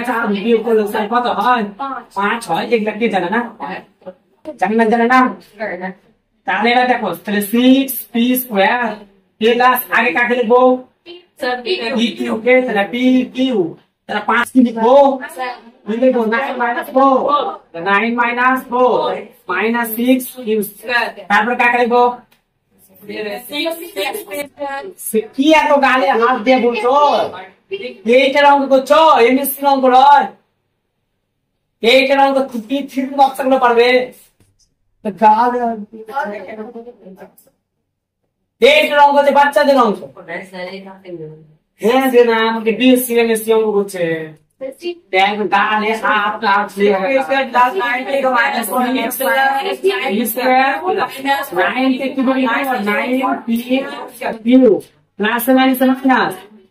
4 বিয়োগ করলে স্যার কত হয়? 5 6 এগুলো কে জানে না? জানে না? তাহলে এবার দেখো, তাহলে 6p স্কয়ার প্লাস আগে কাকে লিখবো? p কিউ কে, তাহলে p কিউ, তাহলে 5 কি লিখবো? লিখবো 9 minus 4, 9 minus 4 minus 6 Q square. তারপর কাকে লিখবো? কি এত গালে হাত দিয়ে বলছো? এইটার অঙ্ক করছো? এমএসসি অঙ্ক নয়, এইটার অঙ্ক খুবই থ্রি বাচ্চাগুলো পারবে। এইটার অঙ্ক হচ্ছে বাচ্চাদের অঙ্ক। হ্যাঁ যে না আমাকে বিএসসি এমএসসি অঙ্ক করছে। দেখ গানে হাত লাগছে।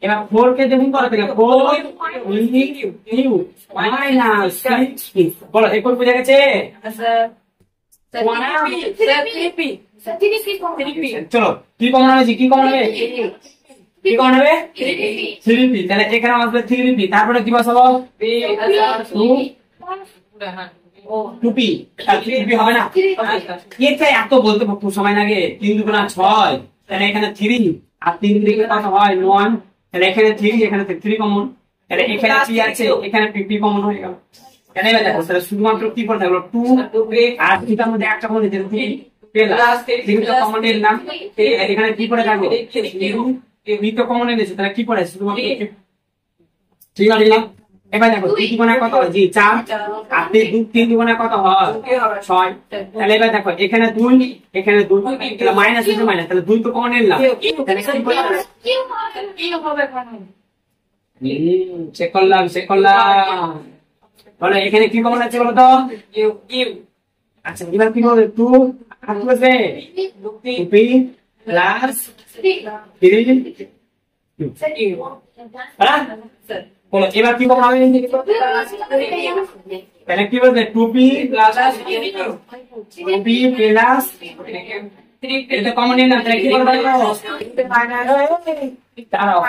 এবার 4 কে দেখুন কত থেকে 4 মাইনাস 6 বলো এরপর বুঝা গেছে। চলো কি কমন হবে কি কমন হবে কি কমন হবে 3p তাহলে এখানে আসবে 3p তারপরে কি বসাবো 2p 3p হবে না এটা এত বলতে খুব সময় লাগে 3 2 গুণ 6 তাহলে এখানে 3 আর 3 দিকে কত হয় 9 তাহলে এখানে 3 এখানে 3 কমন তাহলে এখানে p আছে এখানে p কমন হয়ে গেল এখানে দেখো তাহলে শুধুমাত্র কি পড়ে থাকলো 2 আর দুটার মধ্যে একটা কমন দিতে 3 প্লাস 3 তো কমন নিলাম এখানে কি পড়ে থাকবে বি তো কমন এনেছে তাহলে কি পড়ে শুধুমাত্র ঠিক আছে না এবার দেখো 2 দুগুণে কত হয় জি 4 আর 3 দুগুণে কত হয় 6 তাহলে এবার দেখো এখানে 2 এখানে 2 তাহলে মাইনাস আছে মাইনাস তাহলে 2 তো কমন নিলাম তাহলে কি হবে চেক করলাম বলো এখানে কি কমন আছে বলো তো কিউ আচ্ছা এবার কি হবে 2 আর কি আছে 2p প্লাস 3 হ্যাঁ বলো এবার কি কমন হবে তাহলে কি বলবে 2p প্লাস 2p প্লাস 3 এটা কমন নিলাম তাহলে কি করবে দাঁড়াও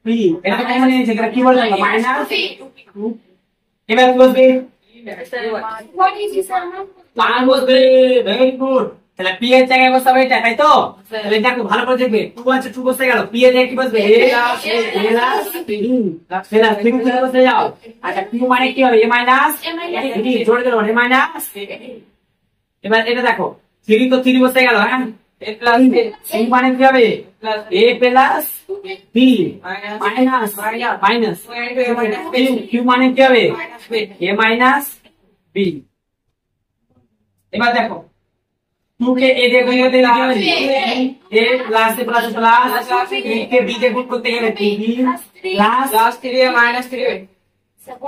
p এটা কমন নিয়েছে এটা কি বলবে মাইনাস এবার কি বলবে মান বলবে ভেরি গুড তাহলে p এর জায়গায় বসাবে এটা তাই তো তাহলে দেখো ভালো করে দেখবে 2 আছে 2 বসে গেল p এর জায়গায় কি বসবে প্লাস 3 বসে যাও আচ্ছা q মানে কি হবে a মাইনাস জোড় দিলাম a মাইনাস এবার এটা দেখো 3 তো 3 বসে গেল হ্যাঁ a প্লাস c মানে কি হবে a plus b minus q মানে কি হবে a মাইনাস b এবার দেখো 2 কে a দিয়ে গুণ করতে গেলে a plus a plus plus 3 K b দিয়ে গুণ করতে গেলে 3b plus 3a minus 3b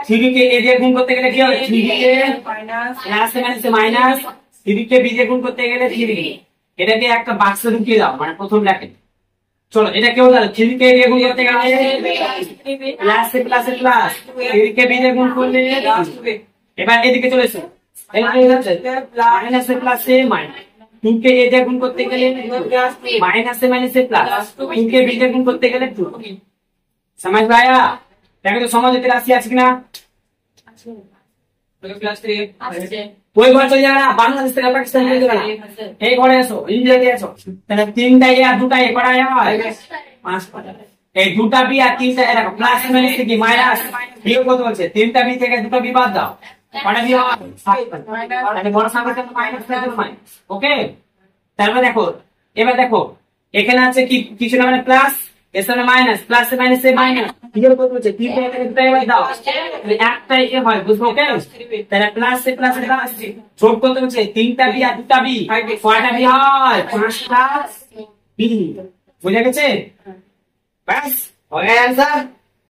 3 K a দিয়ে গুণ করতে গেলে কি হবে 3a minus plus a minus 3 K b দিয়ে গুণ করতে গেলে 3b এটাকে একটা বাক্সে ঢুকিয়ে দাও মানে প্রথম ব্র্যাকেট চলো এটা কেউ তাহলে 3 কে দিয়ে গুণ করতে গেলে plus a plus 3 K b দিয়ে গুণ করলে এবার এদিকে চলে এসো minus a plus a minus 2 K a দিয়ে গুণ করতে গেলে minus a plus 2 K b দিয়ে গুণ করতে গেলে 2 समझ में आया দেখো তো সমাজে রাশি আছে কিনা कोई ঘর চলে যাবে না বাংলাদেশ থেকে পাকিস্তান চলে যাবে না এই ঘরে এসো ইন্ডিয়াতে এসো তাহলে 3টা এ আর 2টা এ করা হয় 5 এই 2টা বি আর 3টা এ রাখো প্লাস মাইনাস কি মাইনাস বিয়োগ কত বলছে 3টা বি থেকে 2টা বি বাদ দাও কটা বি হয় 7 তাহলে বড় সংখ্যার জন্য মাইনাস থাকবে মাইনাস ওকে তারপর দেখো এবার দেখো এখানে আছে কি কিছু না মানে প্লাস এর সামনে মাইনাস প্লাস এ মাইনাস এ মাইনাস বিয়োগ কত বলছে 3টা এ থেকে 2টা এ বাদ দাও তাহলে একটাই এ হয় বুঝছো ওকে তাহলে প্লাস এ প্লাস যোগ কত হচ্ছে 3টা বি আর 2টা বি কয়টা বি হয় 5টা বি বুঝা গেছে ব্যাস হয়ে গেল স্যার